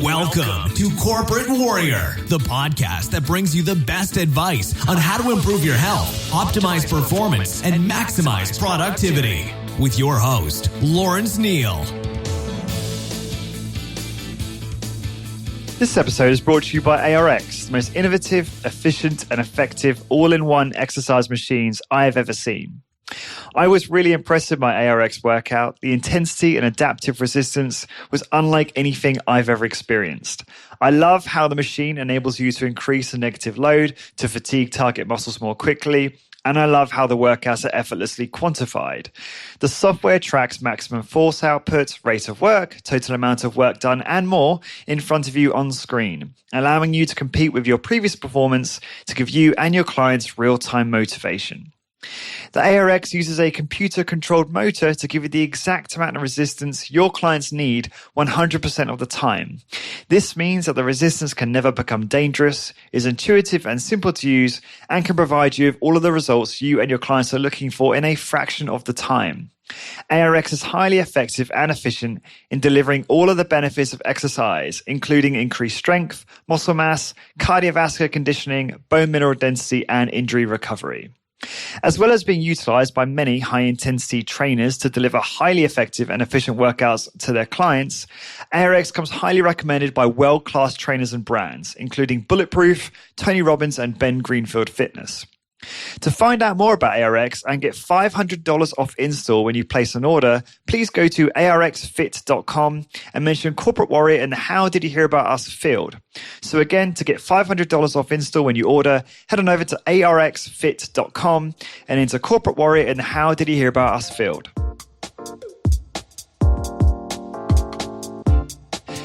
Welcome to Corporate Warrior, the podcast that brings you the best advice on how to improve your health, optimize performance, and maximize productivity. With your host, Lawrence Neal. This episode is brought to you by ARX, the most innovative, efficient, and effective all-in-one exercise machines I have ever seen. I was really impressed with my ARX workout. The intensity and adaptive resistance was unlike anything I've ever experienced. I love how the machine enables you to increase the negative load to fatigue target muscles more quickly, and I love how the workouts are effortlessly quantified. The software tracks maximum force output, rate of work, total amount of work done, and more in front of you on screen, allowing you to compete with your previous performance to give you and your clients real-time motivation. The ARX uses a computer-controlled motor to give you the exact amount of resistance your clients need 100% of the time. This means that the resistance can never become dangerous, is intuitive and simple to use, and can provide you with all of the results you and your clients are looking for in a fraction of the time. ARX is highly effective and efficient in delivering all of the benefits of exercise, including increased strength, muscle mass, cardiovascular conditioning, bone mineral density, and injury recovery. As well as being utilized by many high-intensity trainers to deliver highly effective and efficient workouts to their clients, ARX comes highly recommended by world-class trainers and brands, including Bulletproof, Tony Robbins, and Ben Greenfield Fitness. To find out more about ARX and get $500 off install when you place an order, please go to arxfit.com and mention Corporate Warrior in the How Did You Hear About Us field. So again, to get $500 off install when you order, head on over to arxfit.com and enter Corporate Warrior in the How Did You Hear About Us field.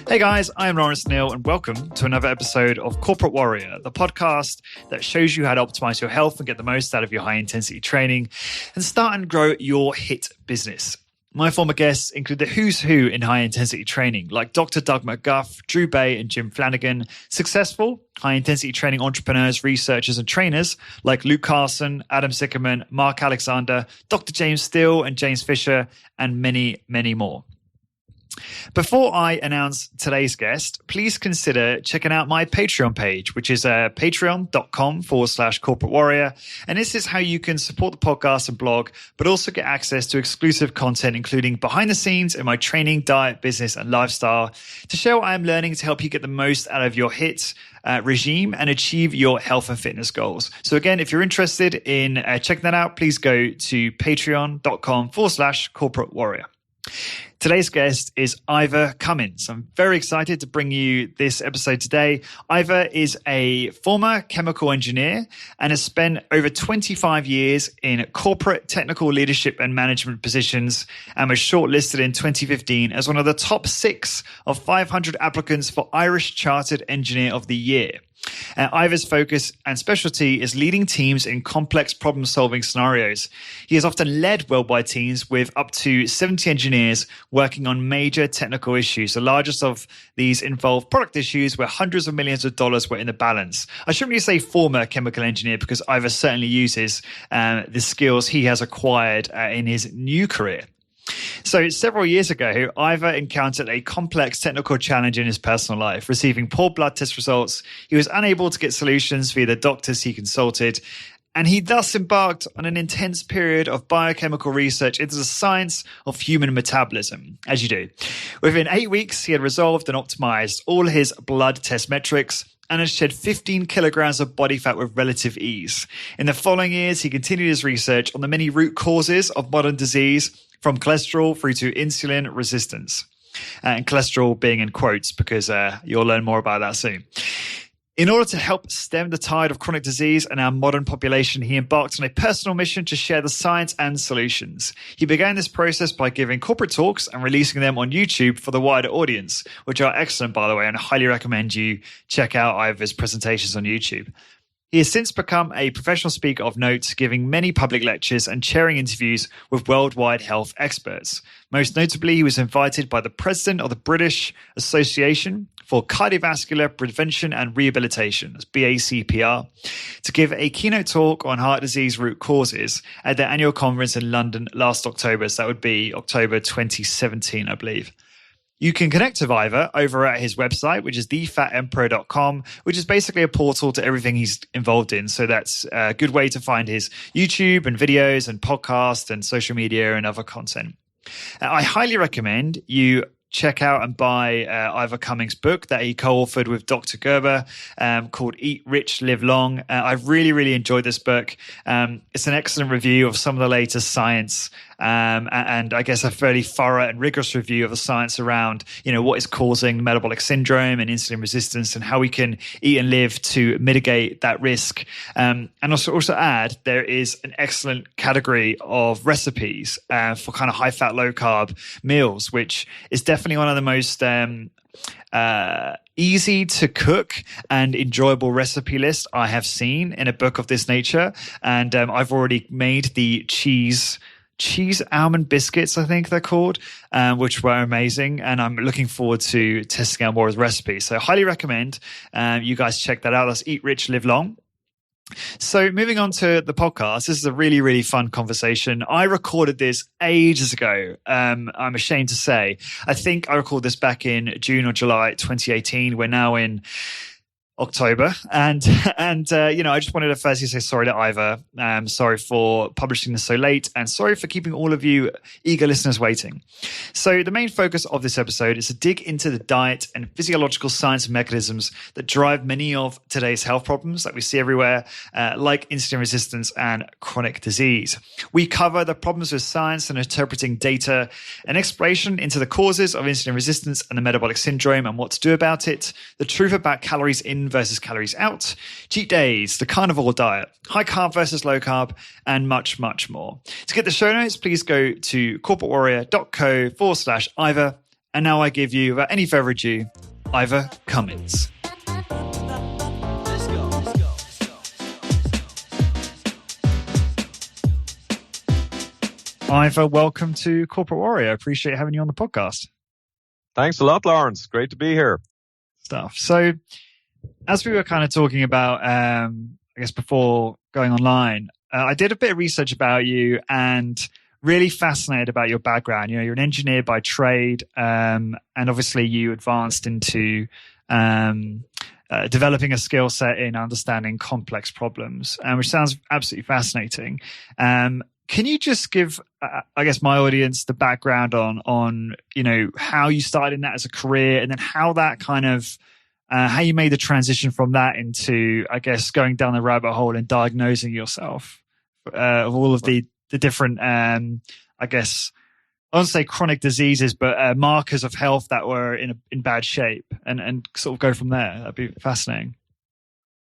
Hey guys, I am Lawrence Neal and welcome to another episode of Corporate Warrior, the podcast that shows you how to optimize your health and get the most out of your high-intensity training and start and grow your HIIT business. My former guests include the who's who in high-intensity training, like Dr. Doug McGuff, Drew Bay, and Jim Flanagan, successful high-intensity training entrepreneurs, researchers, and trainers like Luke Carson, Adam Sickerman, Mark Alexander, Dr. James Steele, and James Fisher, and many, many more. Before I announce today's guest, please consider checking out my Patreon page, which is patreon.com/corporate warrior. And this is how you can support the podcast and blog, but also get access to exclusive content, including behind the scenes in my training, diet, business, and lifestyle to share what I'm learning to help you get the most out of your HIIT regime and achieve your health and fitness goals. So again, if you're interested in checking that out, please go to patreon.com/corporate warrior. Today's guest is Ivor Cummins. I'm very excited to bring you this episode today. Ivor is a former chemical engineer and has spent over 25 years in corporate technical leadership and management positions and was shortlisted in 2015 as one of the top 6 of 500 applicants for Irish Chartered Engineer of the Year. Ivor's focus and specialty is leading teams in complex problem-solving scenarios. He has often led worldwide teams with up to 70 engineers working on major technical issues. The largest of these involve product issues where hundreds of millions of dollars were in the balance. I shouldn't really say former chemical engineer because Ivor certainly uses the skills he has acquired in his new career. So several years ago, Ivor encountered a complex technical challenge in his personal life. Receiving poor blood test results, he was unable to get solutions via the doctors he consulted, and he thus embarked on an intense period of biochemical research into the science of human metabolism, as you do. Within 8 weeks, he had resolved and optimized all his blood test metrics and has shed 15 kilograms of body fat with relative ease. In the following years, he continued his research on the many root causes of modern disease, from cholesterol through to insulin resistance. And cholesterol being in quotes because you'll learn more about that soon. In order to help stem the tide of chronic disease in our modern population, he embarked on a personal mission to share the science and solutions. He began this process by giving corporate talks and releasing them on YouTube for the wider audience, which are excellent, by the way, and I highly recommend you check out Ivor's presentations on YouTube. He has since become a professional speaker of note, giving many public lectures and chairing interviews with worldwide health experts. Most notably, he was invited by the president of the British Association for Cardiovascular Prevention and Rehabilitation, that's BACPR, to give a keynote talk on heart disease root causes at their annual conference in London last October. So that would be October 2017, I believe. You can connect to Ivor over at his website, which is thefatemperor.com, which is basically a portal to everything he's involved in. So that's a good way to find his YouTube and videos and podcasts and social media and other content. I highly recommend you check out and buy Ivor Cummins' book that he co-authored with Dr. Gerber called Eat Rich, Live Long. I really, really enjoyed this book. It's an excellent review of some of the latest science and I guess a fairly thorough and rigorous review of the science around, what is causing metabolic syndrome and insulin resistance and how we can eat and live to mitigate that risk. And also add, there is an excellent category of recipes for kind of high fat, low carb meals, which is definitely one of the most easy to cook and enjoyable recipe lists I have seen in a book of this nature. And I've already made the cheese almond biscuits, I think they're called, which were amazing. And I'm looking forward to testing out more of the recipes. So highly recommend you guys check that out. That's Eat Rich, Live Long. So moving on to the podcast, this is a really, really fun conversation. I recorded this ages ago. I'm ashamed to say. I think I recorded this back in June or July 2018. We're now in October. And I just wanted to firstly say sorry to Ivor. Sorry for publishing this so late and sorry for keeping all of you eager listeners waiting. So the main focus of this episode is to dig into the diet and physiological science and mechanisms that drive many of today's health problems that we see everywhere, like insulin resistance and chronic disease. We cover the problems with science and interpreting data, an exploration into the causes of insulin resistance and the metabolic syndrome and what to do about it, the truth about calories in versus calories out, cheat days, the carnivore diet, high carb versus low carb, and much, much more. To get the show notes, please go to corporatewarrior.co/Ivor. And now I give you, without any further ado, Ivor Cummins. Ivor, welcome to Corporate Warrior. I appreciate having you on the podcast. Thanks a lot, Lawrence. Great to be here. So, as we were kind of talking about, I guess before going online, I did a bit of research about you and really fascinated about your background. You're an engineer by trade, and obviously you advanced into developing a skill set in understanding complex problems, which sounds absolutely fascinating. Can you just give, I guess, my audience the background on how you started in that as a career, and then how that kind of how you made the transition from that into, I guess, going down the rabbit hole and diagnosing yourself of all of the different, I guess, I won't say chronic diseases, but markers of health that were in bad shape, and sort of go from there. That'd be fascinating.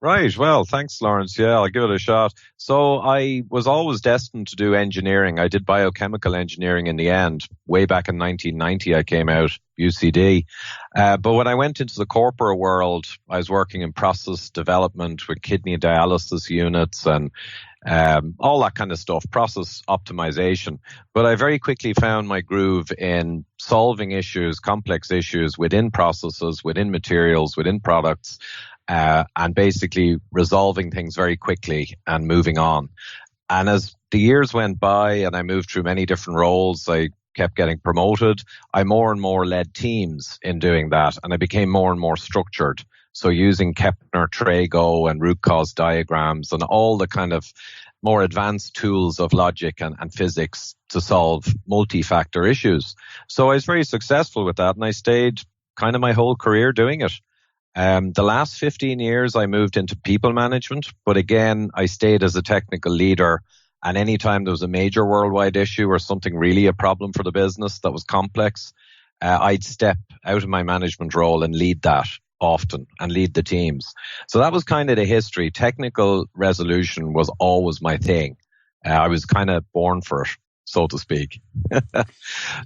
Right. Well, thanks, Lawrence. Yeah, I'll give it a shot. So I was always destined to do engineering. I did biochemical engineering in the end. Way back in 1990, I came out, UCD. But when I went into the corporate world, I was working in process development with kidney dialysis units and all that kind of stuff, process optimization. But I very quickly found my groove in solving issues, complex issues within processes, within materials, within products, and basically resolving things very quickly and moving on. And as the years went by and I moved through many different roles, I kept getting promoted. I more and more led teams in doing that, and I became more and more structured. So using Kepner, Trago, and root cause diagrams and all the kind of more advanced tools of logic and physics to solve multi-factor issues. So I was very successful with that, and I stayed kind of my whole career doing it. The last 15 years, I moved into people management, but again, I stayed as a technical leader. And anytime there was a major worldwide issue or something really a problem for the business that was complex, I'd step out of my management role and lead that often and lead the teams. So that was kind of the history. Technical resolution was always my thing. I was kind of born for it, so to speak.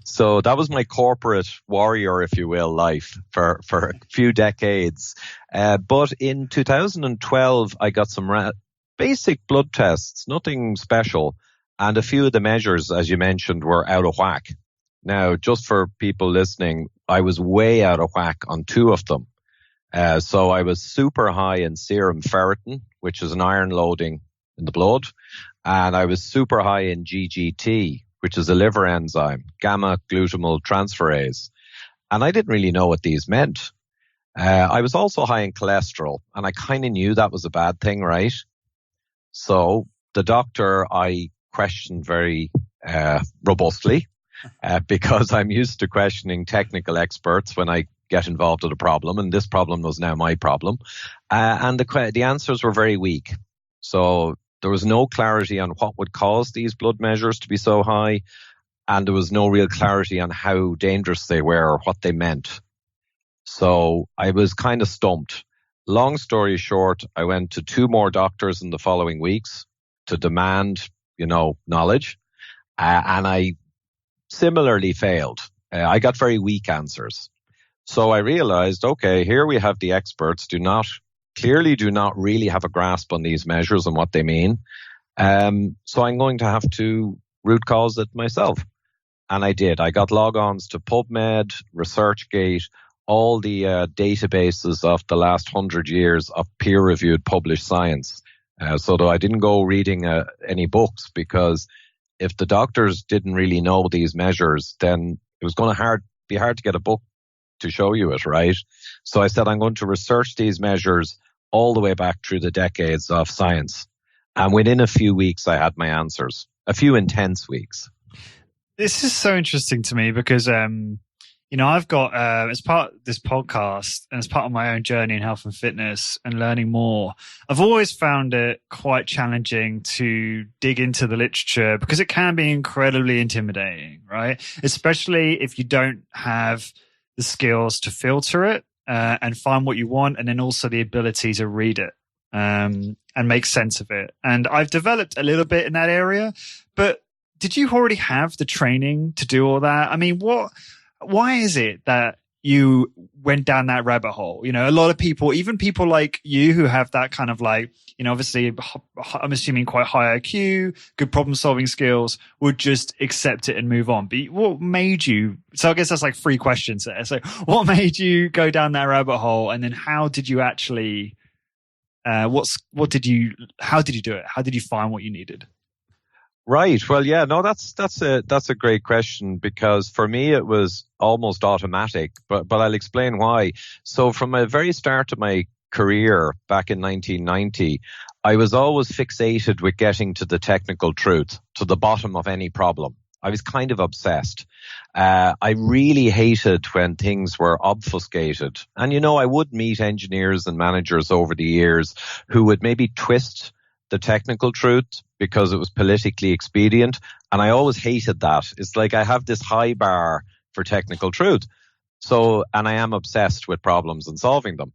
So that was my corporate warrior, if you will, life for a few decades. But in 2012, I got some basic blood tests, nothing special. And a few of the measures, as you mentioned, were out of whack. Now, just for people listening, I was way out of whack on two of them. So I was super high in serum ferritin, which is an iron loading in the blood. And I was super high in GGT, which is a liver enzyme, gamma glutamyl transferase. And I didn't really know what these meant. I was also high in cholesterol, and I kind of knew that was a bad thing, right? So the doctor I questioned very robustly because I'm used to questioning technical experts when I get involved with a problem, and this problem was now my problem. And the answers were very weak. So there was no clarity on what would cause these blood measures to be so high, and there was no real clarity on how dangerous they were or what they meant. So I was kind of stumped. Long story short, I went to 2 more doctors in the following weeks to demand, knowledge. And I similarly failed. I got very weak answers. So I realized, okay, here we have the experts clearly do not really have a grasp on these measures and what they mean. So I'm going to have to root cause it myself. And I did. I got logons to PubMed, ResearchGate, all the databases of the last 100 years of peer-reviewed published science. So though I didn't go reading any books, because if the doctors didn't really know these measures, then it was going to be hard to get a book to show you it, right? So I said, I'm going to research these measures all the way back through the decades of science. And within a few weeks, I had my answers. A few intense weeks. This is so interesting to me because, I've got, as part of this podcast and as part of my own journey in health and fitness and learning more, I've always found it quite challenging to dig into the literature because it can be incredibly intimidating, right? Especially if you don't have the skills to filter it and find what you want, and then also the ability to read it and make sense of it. And I've developed a little bit in that area, but did you already have the training to do all that? I mean, why is it that you went down that rabbit hole? A lot of people, even people like you who have that kind of obviously I'm assuming quite high IQ, good problem solving skills, would just accept it and move on. But what made you, so I guess that's like 3 questions there. So what made you go down that rabbit hole? And then how did you actually, how did you do it? How did you find what you needed? Right. Well, yeah, no, that's a great question, because for me it was almost automatic, but I'll explain why. So from the very start of my career back in 1990, I was always fixated with getting to the technical truth, to the bottom of any problem. I was kind of obsessed. I really hated when things were obfuscated. And, I would meet engineers and managers over the years who would maybe twist the technical truth because it was politically expedient. And I always hated that. It's like I have this high bar for technical truth. So, and I am obsessed with problems and solving them.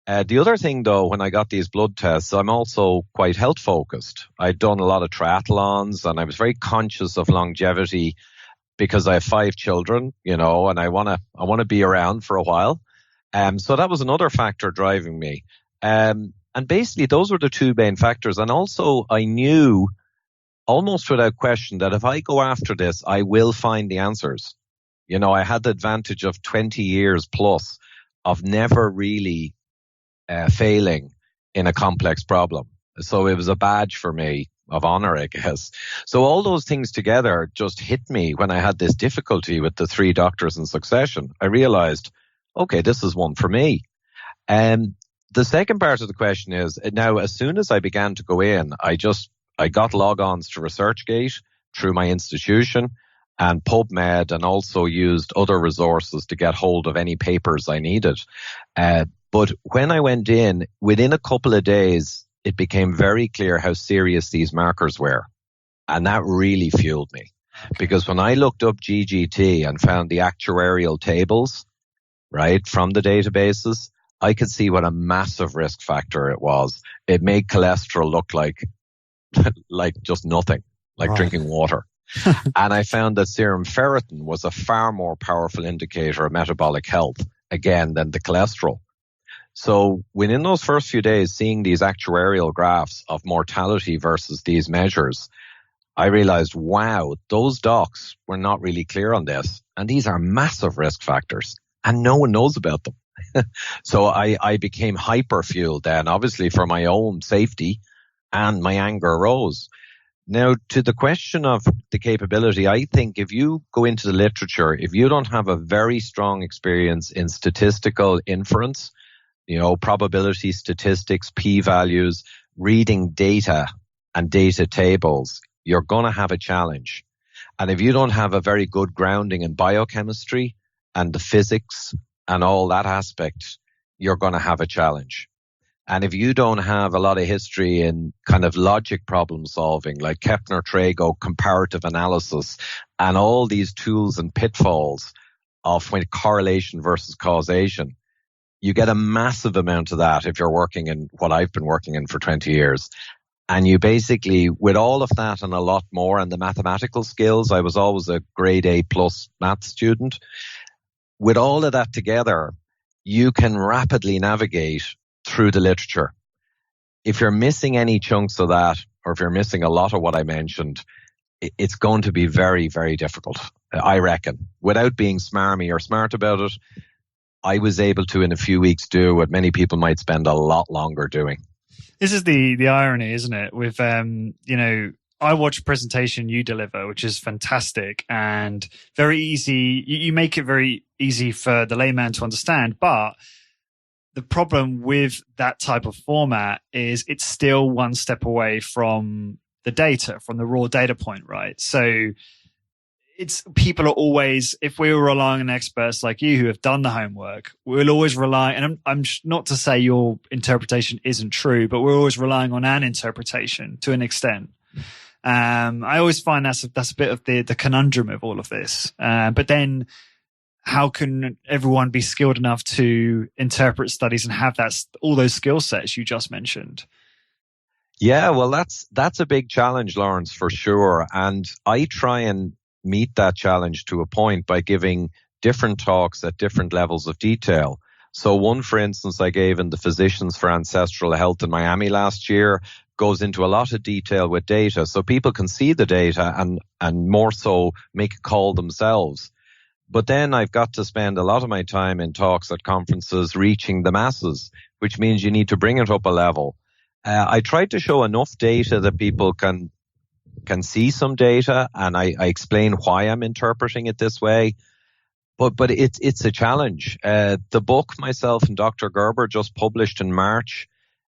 The other thing, though, when I got these blood tests, I'm also quite health focused. I'd done a lot of triathlons, and I was very conscious of longevity because I have 5 children, and I want to be around for a while. So that was another factor driving me. And basically, those were the 2 main factors. And also, I knew almost without question that if I go after this, I will find the answers. I had the advantage of 20 years plus of never really failing in a complex problem. So it was a badge for me of honor, I guess. So all those things together just hit me when I had this difficulty with the 3 doctors in succession. I realized, okay, this is one for me. And the second part of the question is, now, as soon as I began to go in, I got logons to ResearchGate through my institution and PubMed, and also used other resources to get hold of any papers I needed. But when I went in, within a couple of days, it became very clear how serious these markers were. And that really fueled me. Okay. Because when I looked up GGT and found the actuarial tables, right, from the databases, I could see what a massive risk factor it was. It made cholesterol look like just nothing, like drinking water. And I found that serum ferritin was a far more powerful indicator of metabolic health, again, than the cholesterol. So within those first few days, seeing these actuarial graphs of mortality versus these measures, I realized, wow, those docs were not really clear on this. And these are massive risk factors, and no one knows about them. So I became hyper fueled then, obviously for my own safety, and my anger rose. Now, to the question of the capability, I think if you go into the literature, if you don't have a very strong experience in statistical inference, probability statistics, p-values, reading data and data tables, you're going to have a challenge. And if you don't have a very good grounding in biochemistry and the physics and all that aspect, you're going to have a challenge. And if you don't have a lot of history in kind of logic problem solving, like Kepner-Trago comparative analysis, and all these tools and pitfalls of correlation versus causation, you get a massive amount of that if you're working in what I've been working in for 20 years. And you basically, with all of that and a lot more, and the mathematical skills, I was always a grade A plus math student. With all of that together, you can rapidly navigate through the literature. If you're missing any chunks of that, or if you're missing a lot of what I mentioned, it's going to be very, very difficult, I reckon. Without being smarmy or smart about it, I was able to, in a few weeks, do what many people might spend a lot longer doing. This is the irony, isn't it? With, I watch a presentation you deliver, which is fantastic and very easy. You make it very easy for the layman to understand, but the problem with that type of format is it's still one step away from the data, from the raw data point, right? So it's people are always, if we were relying on experts like you who have done the homework, we'll always rely, and I'm not to say your interpretation isn't true, but we're always relying on an interpretation to an extent. I always find that's a bit of the conundrum of all of this. But then how can everyone be skilled enough to interpret studies and have all those skill sets you just mentioned? Yeah, well, that's a big challenge, Lawrence, for sure. And I try and meet that challenge to a point by giving different talks at different levels of detail. So one, for instance, I gave in the Physicians for Ancestral Health in Miami last year, goes into a lot of detail with data so people can see the data and more so make a call themselves. But then I've got to spend a lot of my time in talks at conferences reaching the masses, which means you need to bring it up a level. I tried to show enough data that people can see some data, and I explain why I'm interpreting it this way. But it's a challenge. The book myself and Dr. Gerber just published in March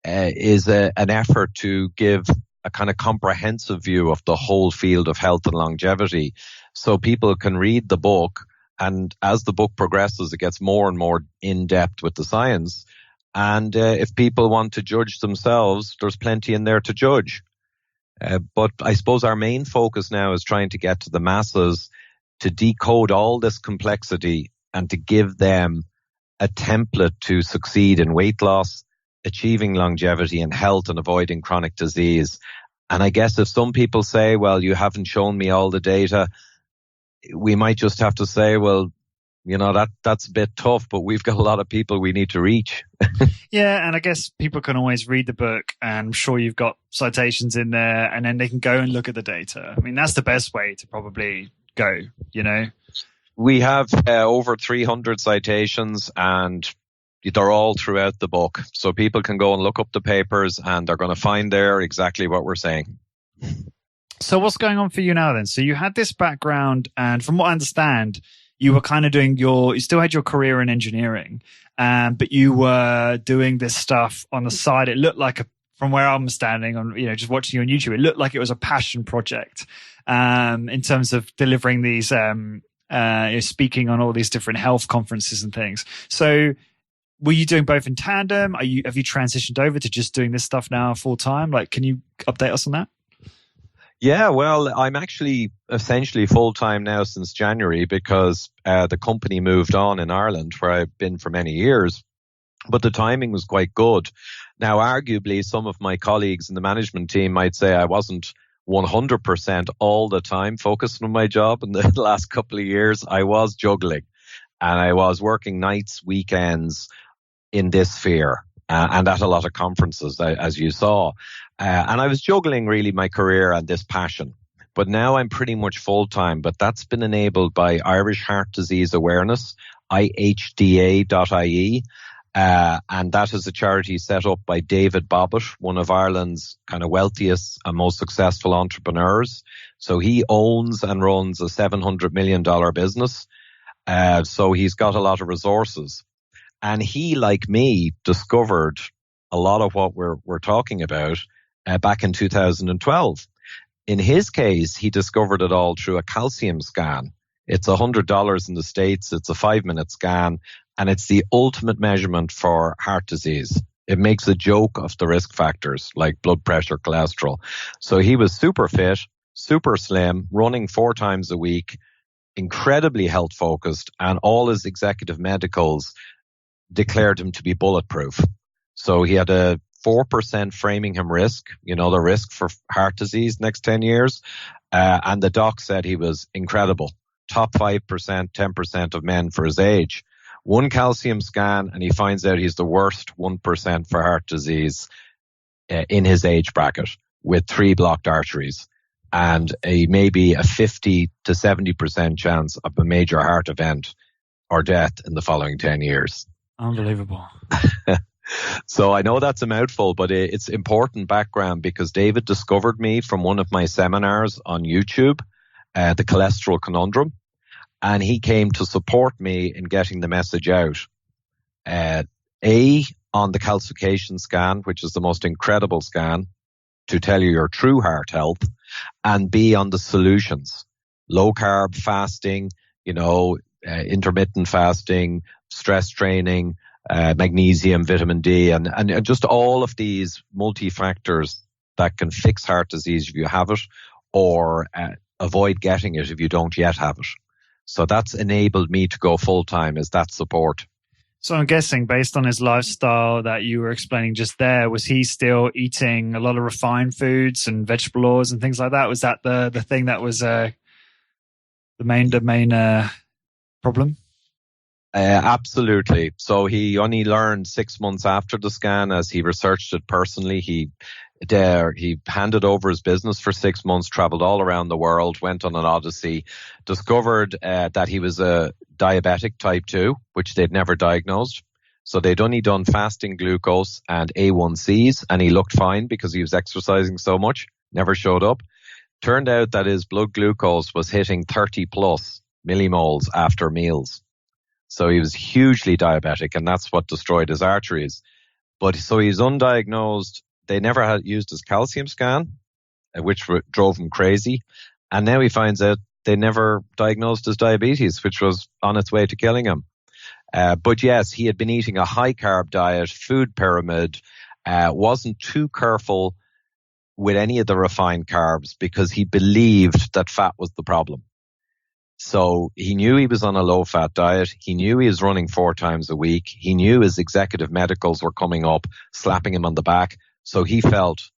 is an effort to give a kind of comprehensive view of the whole field of health and longevity, so people can read the book. And as the book progresses, it gets more and more in depth with the science. And if people want to judge themselves, there's plenty in there to judge. But I suppose our main focus now is trying to get to the masses to decode all this complexity and to give them a template to succeed in weight loss, achieving longevity and health and avoiding chronic disease. And I guess if some people say, well, you haven't shown me all the data, we might just have to say, well, that's a bit tough, but we've got a lot of people we need to reach. Yeah, and I guess people can always read the book, and I'm sure you've got citations in there, and then they can go and look at the data. I mean, that's the best way to probably go, We have over 300 citations, and they're all throughout the book. So people can go and look up the papers, and they're going to find there exactly what we're saying. So what's going on for you now then? So you had this background, and from what I understand, you were kind of you still had your career in engineering, but you were doing this stuff on the side. It looked like from where I'm standing on, just watching you on YouTube, it looked like it was a passion project, in terms of delivering these, speaking on all these different health conferences and things. So were you doing both in tandem? Have you transitioned over to just doing this stuff now full time? Like, can you update us on that? Yeah, well, I'm actually essentially full-time now since January because the company moved on in Ireland, where I've been for many years. But the timing was quite good. Now, arguably, some of my colleagues in the management team might say I wasn't 100% all the time focused on my job in the last couple of years. I was juggling, and I was working nights, weekends in this sphere. And at a lot of conferences, as you saw. And I was juggling really my career and this passion. But now I'm pretty much full-time, but that's been enabled by Irish Heart Disease Awareness, ihda.ie. And that is a charity set up by David Bobbitt, one of Ireland's kind of wealthiest and most successful entrepreneurs. So he owns and runs a $700 million business. So he's got a lot of resources. And he, like me, discovered a lot of what we're talking about back in 2012. In his case, he discovered it all through a calcium scan. It's $100 in the States. It's a 5-minute scan, and it's the ultimate measurement for heart disease. It makes a joke of the risk factors like blood pressure, cholesterol. So he was super fit, super slim, running 4 times a week, incredibly health focused, and all his executive medicals declared him to be bulletproof. So he had a 4% Framingham risk, the risk for heart disease next 10 years. And the doc said he was incredible. Top 5%, 10% of men for his age. One calcium scan and he finds out he's the worst 1% for heart disease in his age bracket with 3 blocked arteries and maybe a 50 to 70% chance of a major heart event or death in the following 10 years. Unbelievable. So I know that's a mouthful, but it's important background because David discovered me from one of my seminars on YouTube, the Cholesterol Conundrum, and he came to support me in getting the message out. A, on the calcification scan, which is the most incredible scan to tell you your true heart health, and B, on the solutions, low carb fasting, intermittent fasting, stress training, magnesium, vitamin D, and just all of these multi-factors that can fix heart disease if you have it or avoid getting it if you don't yet have it. So that's enabled me to go full-time, is that support. So I'm guessing based on his lifestyle that you were explaining just there, was he still eating a lot of refined foods and vegetable oils and things like that? Was that the thing that was the main problem? Absolutely. So he only learned 6 months after the scan as he researched it personally. He handed over his business for 6 months, traveled all around the world, went on an odyssey, discovered that he was a diabetic type 2, which they'd never diagnosed. So they'd only done fasting glucose and A1Cs, and he looked fine because he was exercising so much, never showed up. Turned out that his blood glucose was hitting 30 plus millimoles after meals. So he was hugely diabetic, and that's what destroyed his arteries. But so he's undiagnosed. They never had used his calcium scan, which drove him crazy. And now he finds out they never diagnosed his diabetes, which was on its way to killing him. But yes, he had been eating a high carb diet, food pyramid, wasn't too careful with any of the refined carbs because he believed that fat was the problem. So he knew he was on a low-fat diet. He knew he was running 4 times a week. He knew his executive medicals were coming up, slapping him on the back. So he felt,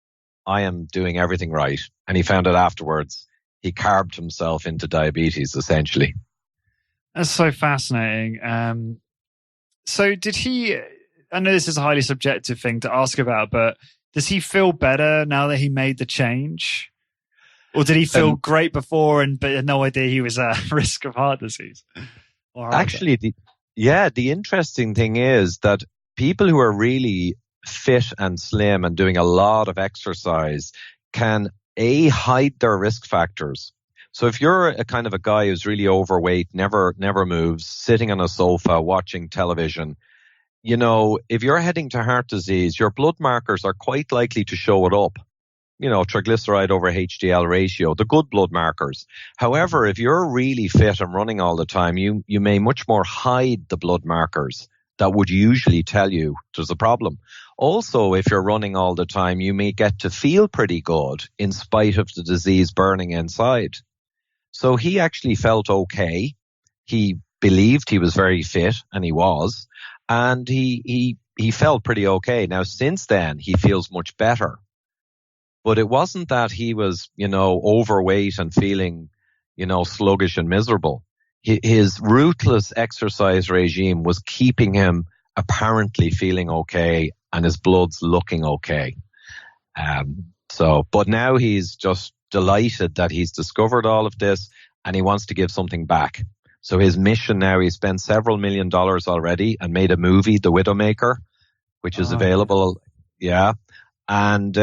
I am doing everything right. And he found out afterwards, he carved himself into diabetes, essentially. That's so fascinating. So did he, I know this is a highly subjective thing to ask about, but does he feel better now that he made the change? Or did he feel great before but had no idea he was at risk of heart disease? Actually, the interesting thing is that people who are really fit and slim and doing a lot of exercise can hide their risk factors. So if you're a kind of a guy who's really overweight, never moves, sitting on a sofa, watching television, if you're heading to heart disease, your blood markers are quite likely to show it up. Triglyceride over HDL ratio, the good blood markers. However, if you're really fit and running all the time, you may much more hide the blood markers that would usually tell you there's a problem. Also, if you're running all the time, you may get to feel pretty good in spite of the disease burning inside. So he actually felt okay. He believed he was very fit, and he was. And he felt pretty okay. Now, since then, he feels much better. But it wasn't that he was, overweight and feeling, sluggish and miserable. His ruthless exercise regime was keeping him apparently feeling okay and his blood's looking okay. But now he's just delighted that he's discovered all of this and he wants to give something back. So his mission now, he spent several $1 million already and made a movie, The Widowmaker, which is available. Yeah. And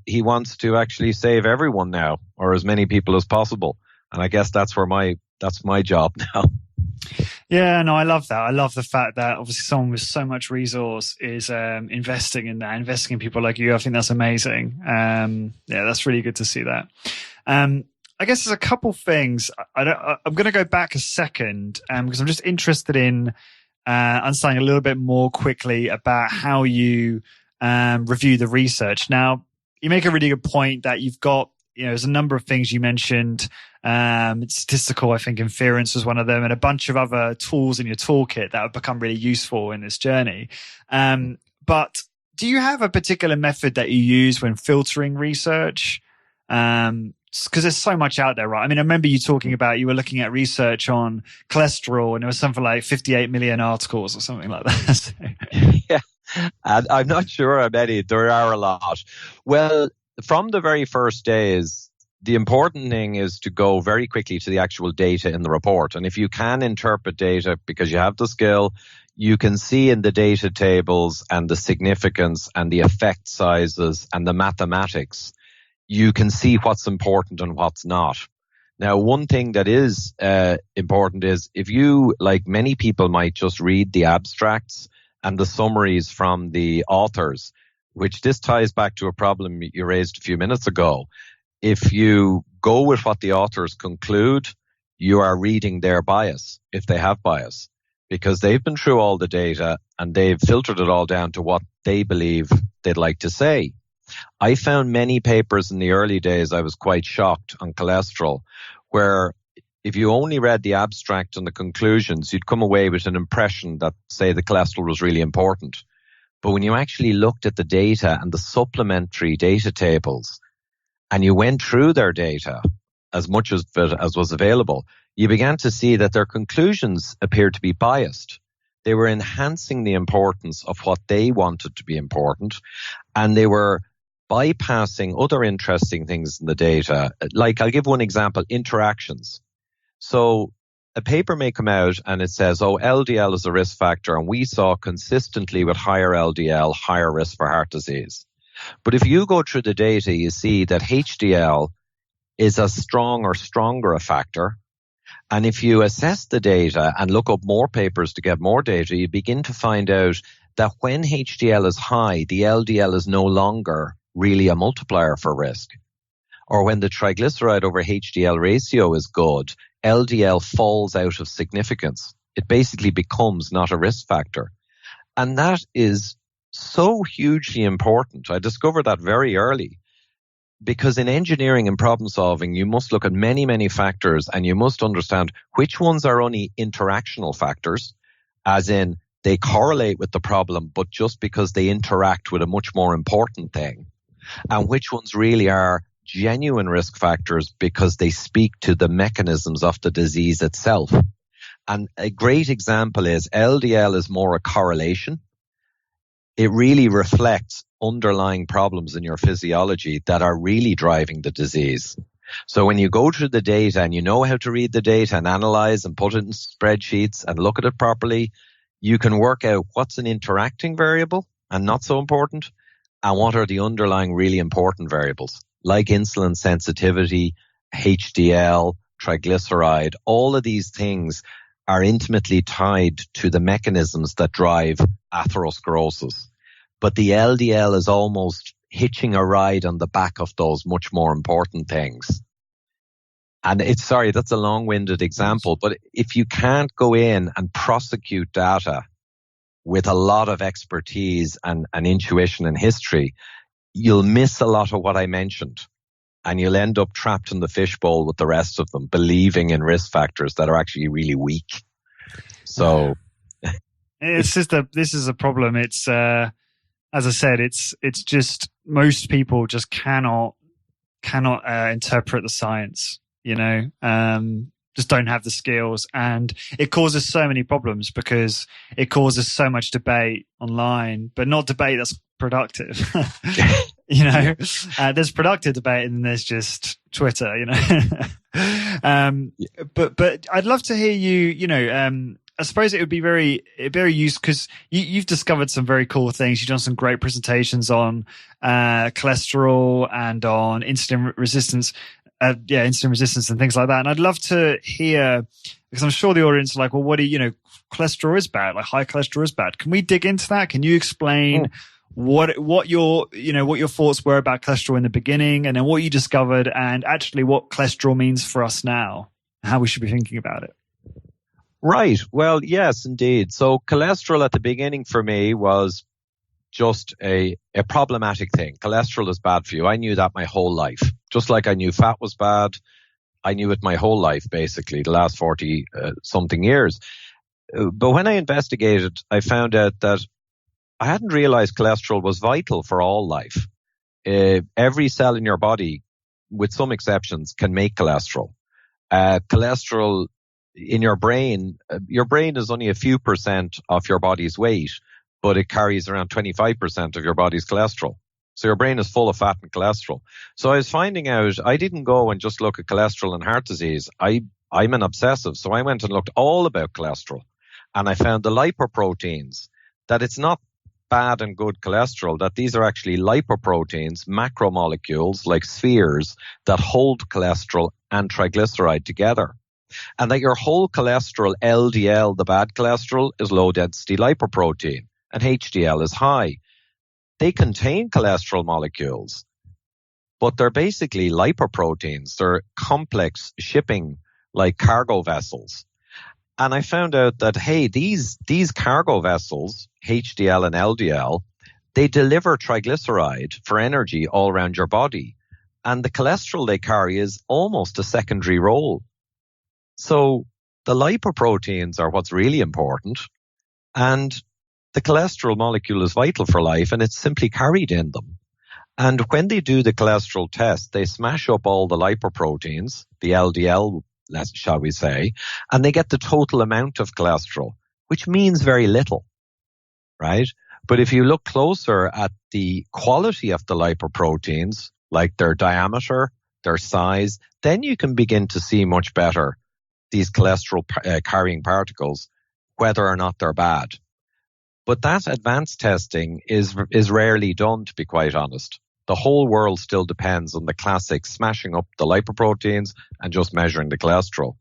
he wants to actually save everyone now, or as many people as possible. And I guess that's my job now. Yeah, no, I love that. I love the fact that obviously someone with so much resource is investing in that, investing in people like you. I think that's amazing. Yeah, that's really good to see that. I guess there's a couple things. I'm going to go back a second because I'm just interested in understanding a little bit more quickly about how you review the research. Now, you make a really good point that you've got, there's a number of things you mentioned. Statistical, I think inference was one of them, and a bunch of other tools in your toolkit that have become really useful in this journey. But do you have a particular method that you use when filtering research? Because there's so much out there, right? I mean, I remember you talking about you were looking at research on cholesterol, and it was something like 58 million articles or something like that. Yeah, and I'm not sure how many. There are a lot. Well, from the very first days, the important thing is to go very quickly to the actual data in the report. And if you can interpret data because you have the skill, you can see in the data tables and the significance and the effect sizes and the mathematics, you can see what's important and what's not. Now, one thing that is important is if you, like many people, might just read the abstracts and the summaries from the authors, which this ties back to a problem you raised a few minutes ago. If you go with what the authors conclude, you are reading their bias, if they have bias, because they've been through all the data and they've filtered it all down to what they believe they'd like to say. I found many papers in the early days, I was quite shocked on cholesterol, where if you only read the abstract and the conclusions, you'd come away with an impression that, say, the cholesterol was really important. But when you actually looked at the data and the supplementary data tables, and you went through their data as much as was available, you began to see that their conclusions appeared to be biased. They were enhancing the importance of what they wanted to be important, and they were bypassing other interesting things in the data. Like, I'll give one example, interactions. So a paper may come out and it says, LDL is a risk factor, and we saw consistently with higher LDL, higher risk for heart disease. But if you go through the data, you see that HDL is as strong or stronger a factor. And if you assess the data and look up more papers to get more data, you begin to find out that when HDL is high, the LDL is no longer really a multiplier for risk. Or when the triglyceride over HDL ratio is good, LDL falls out of significance. It basically becomes not a risk factor. And that is so hugely important. I discovered that very early, because in engineering and problem solving, you must look at many, many factors, and you must understand which ones are only interactional factors, as in they correlate with the problem, but just because they interact with a much more important thing, and which ones really are genuine risk factors because they speak to the mechanisms of the disease itself. And a great example is LDL is more a correlation. It really reflects underlying problems in your physiology that are really driving the disease. So when you go through the data and you know how to read the data and analyze and put it in spreadsheets and look at it properly, you can work out what's an interacting variable and not so important, and what are the underlying really important variables, like insulin sensitivity, HDL, triglyceride. All of these things are intimately tied to the mechanisms that drive atherosclerosis. But the LDL is almost hitching a ride on the back of those much more important things. And that's a long-winded example, but if you can't go in and prosecute data with a lot of expertise and intuition and history, you'll miss a lot of what I mentioned. And you'll end up trapped in the fishbowl with the rest of them, believing in risk factors that are actually really weak. So this is a problem. It's as I said, it's just most people just cannot interpret the science, just don't have the skills, and it causes so many problems because it causes so much debate online, but not debate that's productive. There's productive debate and there's just Twitter, but I'd love to hear you, I suppose it would be very useful because you've discovered some very cool things. You've done some great presentations on cholesterol and on insulin resistance. Insulin resistance and things like that. And I'd love to hear, because I'm sure the audience are like, well, cholesterol is bad, like high cholesterol is bad. Can we dig into that? Can you explain what your thoughts were about cholesterol in the beginning, and then what you discovered, and actually what cholesterol means for us now, and how we should be thinking about it? Right. Well, yes, indeed. So cholesterol at the beginning for me was just a problematic thing. Cholesterol is bad for you. I knew that my whole life. Just like I knew fat was bad, I knew it my whole life, basically, the last 40 something years. But when I investigated, I found out that I hadn't realized cholesterol was vital for all life. Every cell in your body, with some exceptions, can make cholesterol. Cholesterol in your brain is only a few % of your body's weight, but it carries around 25% of your body's cholesterol. So your brain is full of fat and cholesterol. So I was finding out, I didn't go and just look at cholesterol and heart disease. I'm an obsessive, so I went and looked all about cholesterol. And I found the lipoproteins, that it's not bad and good cholesterol, that these are actually lipoproteins, macromolecules like spheres that hold cholesterol and triglyceride together. And that your whole cholesterol, LDL, the bad cholesterol, is low density lipoprotein, and HDL is high. They contain cholesterol molecules, but they're basically lipoproteins. They're complex shipping, like cargo vessels. And I found out that, hey, these cargo vessels, HDL and LDL, they deliver triglyceride for energy all around your body. And the cholesterol they carry is almost a secondary role. So the lipoproteins are what's really important. And the cholesterol molecule is vital for life, and it's simply carried in them. And when they do the cholesterol test, they smash up all the lipoproteins, the LDL, shall we say, and they get the total amount of cholesterol, which means very little, right? But if you look closer at the quality of the lipoproteins, like their diameter, their size, then you can begin to see much better these cholesterol carrying particles, whether or not they're bad. But that advanced testing is rarely done, to be quite honest. The whole world still depends on the classic smashing up the lipoproteins and just measuring the cholesterol.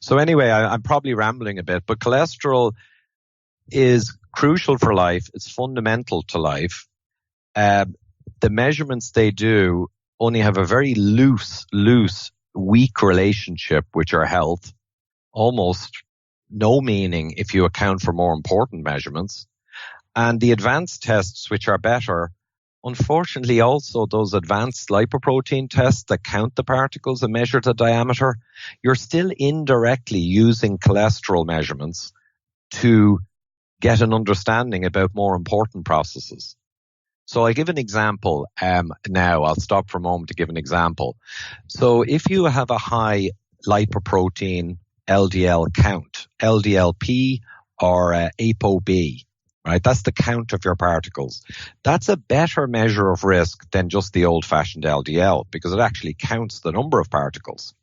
So anyway, I'm probably rambling a bit, but cholesterol is crucial for life. It's fundamental to life. The measurements they do only have a very loose, weak relationship with your health. Almost no meaning if you account for more important measurements. And the advanced tests, which are better, unfortunately also those advanced lipoprotein tests that count the particles and measure the diameter, you're still indirectly using cholesterol measurements to get an understanding about more important processes. So I'll give an example now. I'll stop for a moment to give an example. So if you have a high lipoprotein LDL count, LDLP or ApoB, right? That's the count of your particles. That's a better measure of risk than just the old-fashioned LDL because it actually counts the number of particles.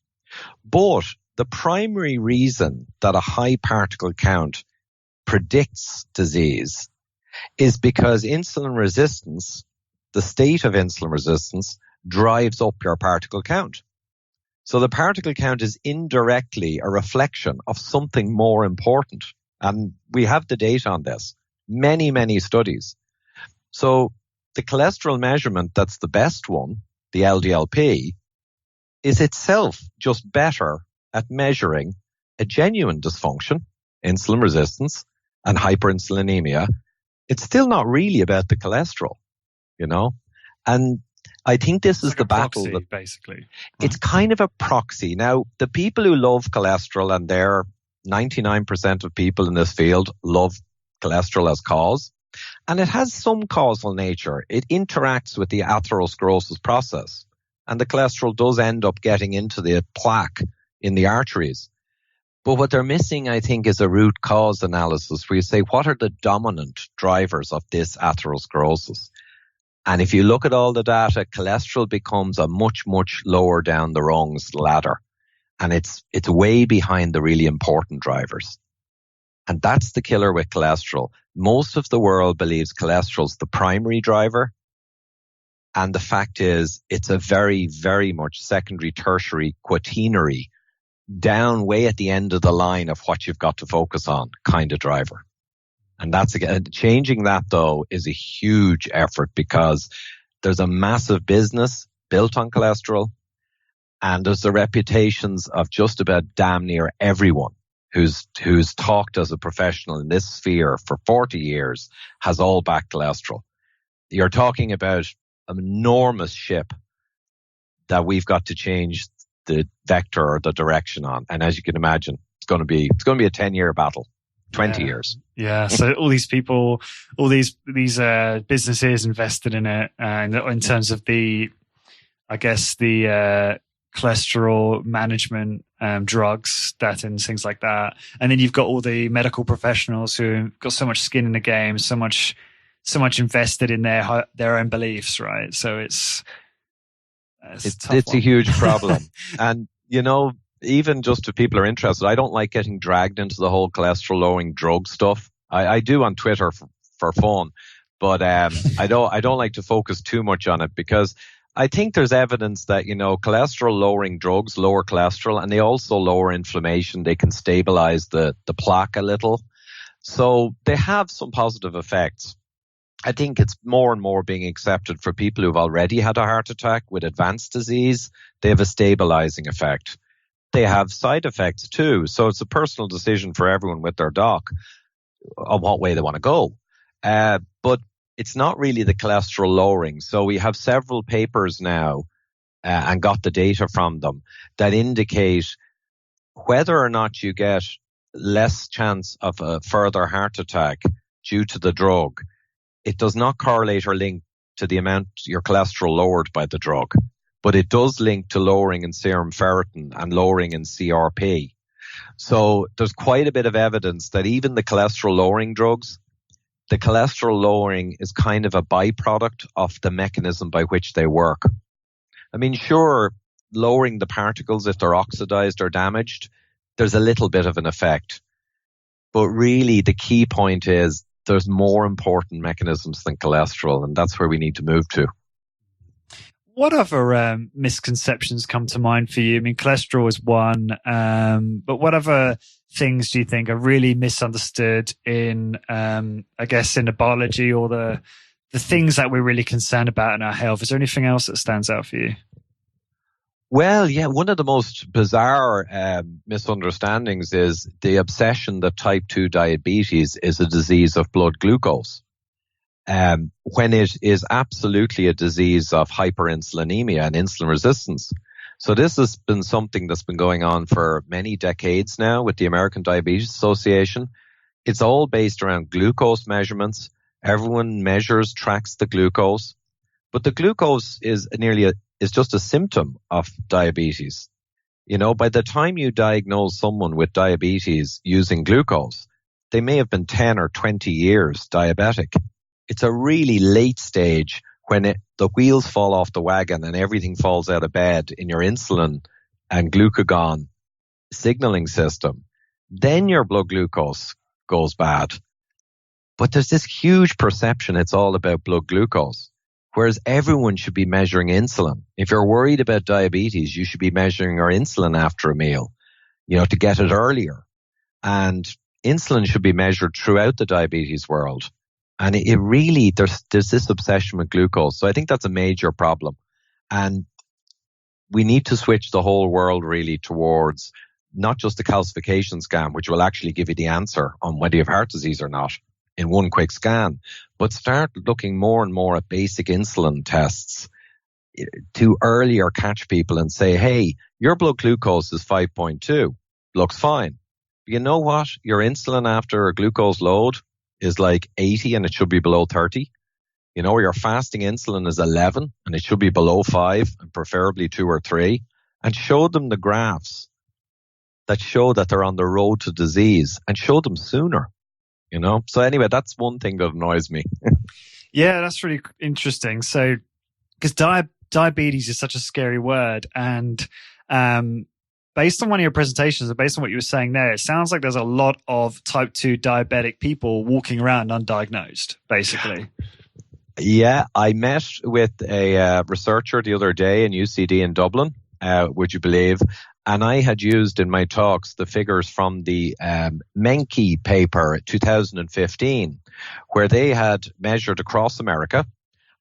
But the primary reason that a high particle count predicts disease is because insulin resistance, the state of insulin resistance, drives up your particle count. So the particle count is indirectly a reflection of something more important. And we have the data on this. Many, many studies. So the cholesterol measurement that's the best one, the LDLP, is itself just better at measuring a genuine dysfunction, insulin resistance, and hyperinsulinemia. It's still not really about the cholesterol, And I think this is like the battle battle that basically. It's kind of a proxy. Now, the people who love cholesterol, and they're 99% of people in this field, love cholesterol as cause. And it has some causal nature. It interacts with the atherosclerosis process. And the cholesterol does end up getting into the plaque in the arteries. But what they're missing, I think, is a root cause analysis where you say, what are the dominant drivers of this atherosclerosis? And if you look at all the data, cholesterol becomes a much, much lower down the rungs ladder. And it's way behind the really important drivers. And that's the killer with cholesterol. Most of the world believes cholesterol's the primary driver. And the fact is, it's a very, very much secondary, tertiary, quaternary, down way at the end of the line of what you've got to focus on kind of driver. And that's again, changing that though is a huge effort because there's a massive business built on cholesterol and there's the reputations of just about damn near everyone who's talked as a professional in this sphere for 40 years has all backed cholesterol. You're talking about an enormous ship that we've got to change the vector or the direction on. And as you can imagine, it's going to be a 10-year battle. 20 years. Yeah. So all these people, all these businesses invested in it, in terms of the cholesterol management, drugs, statins, things like that. And then you've got all the medical professionals who've got so much skin in the game, so much invested in their own beliefs, right? So it's a huge problem. And even just if people are interested, I don't like getting dragged into the whole cholesterol lowering drug stuff. I do on Twitter for fun, but I don't like to focus too much on it because I think there's evidence that cholesterol lowering drugs lower cholesterol and they also lower inflammation. They can stabilize the plaque a little, so they have some positive effects. I think it's more and more being accepted for people who've already had a heart attack with advanced disease. They have a stabilizing effect. They have side effects too. So it's a personal decision for everyone with their doc on what way they want to go. But it's not really the cholesterol lowering. So we have several papers now and got the data from them that indicate whether or not you get less chance of a further heart attack due to the drug. It does not correlate or link to the amount your cholesterol lowered by the drug. But it does link to lowering in serum ferritin and lowering in CRP. So there's quite a bit of evidence that even the cholesterol lowering drugs, the cholesterol lowering is kind of a byproduct of the mechanism by which they work. I mean, sure, lowering the particles if they're oxidized or damaged, there's a little bit of an effect. But really the key point is there's more important mechanisms than cholesterol, and that's where we need to move to. What other misconceptions come to mind for you? I mean, cholesterol is one, but what other things do you think are really misunderstood in, in the biology or the things that we're really concerned about in our health? Is there anything else that stands out for you? Well, yeah, one of the most bizarre misunderstandings is the obsession that type 2 diabetes is a disease of blood glucose. When it is absolutely a disease of hyperinsulinemia and insulin resistance. So this has been something that's been going on for many decades now with the American Diabetes Association. It's all based around glucose measurements. Everyone tracks the glucose, but the glucose is just a symptom of diabetes. By the time you diagnose someone with diabetes using glucose, they may have been 10 or 20 years diabetic. It's a really late stage when the wheels fall off the wagon and everything falls out of bed in your insulin and glucagon signaling system. Then your blood glucose goes bad. But there's this huge perception it's all about blood glucose, whereas everyone should be measuring insulin. If you're worried about diabetes, you should be measuring your insulin after a meal, to get it earlier. And insulin should be measured throughout the diabetes world. And it really, there's this obsession with glucose. So I think that's a major problem. And we need to switch the whole world really towards not just the calcification scan, which will actually give you the answer on whether you have heart disease or not in one quick scan, but start looking more and more at basic insulin tests to earlier catch people and say, hey, your blood glucose is 5.2, looks fine. But you know what? Your insulin after a glucose load is like 80 and it should be below 30. Your fasting insulin is 11 and it should be below 5 and preferably 2 or 3. And show them the graphs that show that they're on the road to disease and show them sooner, So anyway, that's one thing that annoys me. Yeah, that's really interesting. So, because diabetes is such a scary word, and based on one of your presentations and based on what you were saying there, it sounds like there's a lot of type 2 diabetic people walking around undiagnosed, basically. Yeah, I met with a researcher the other day in UCD in Dublin, would you believe? And I had used in my talks the figures from the Menke paper 2015, where they had measured across America,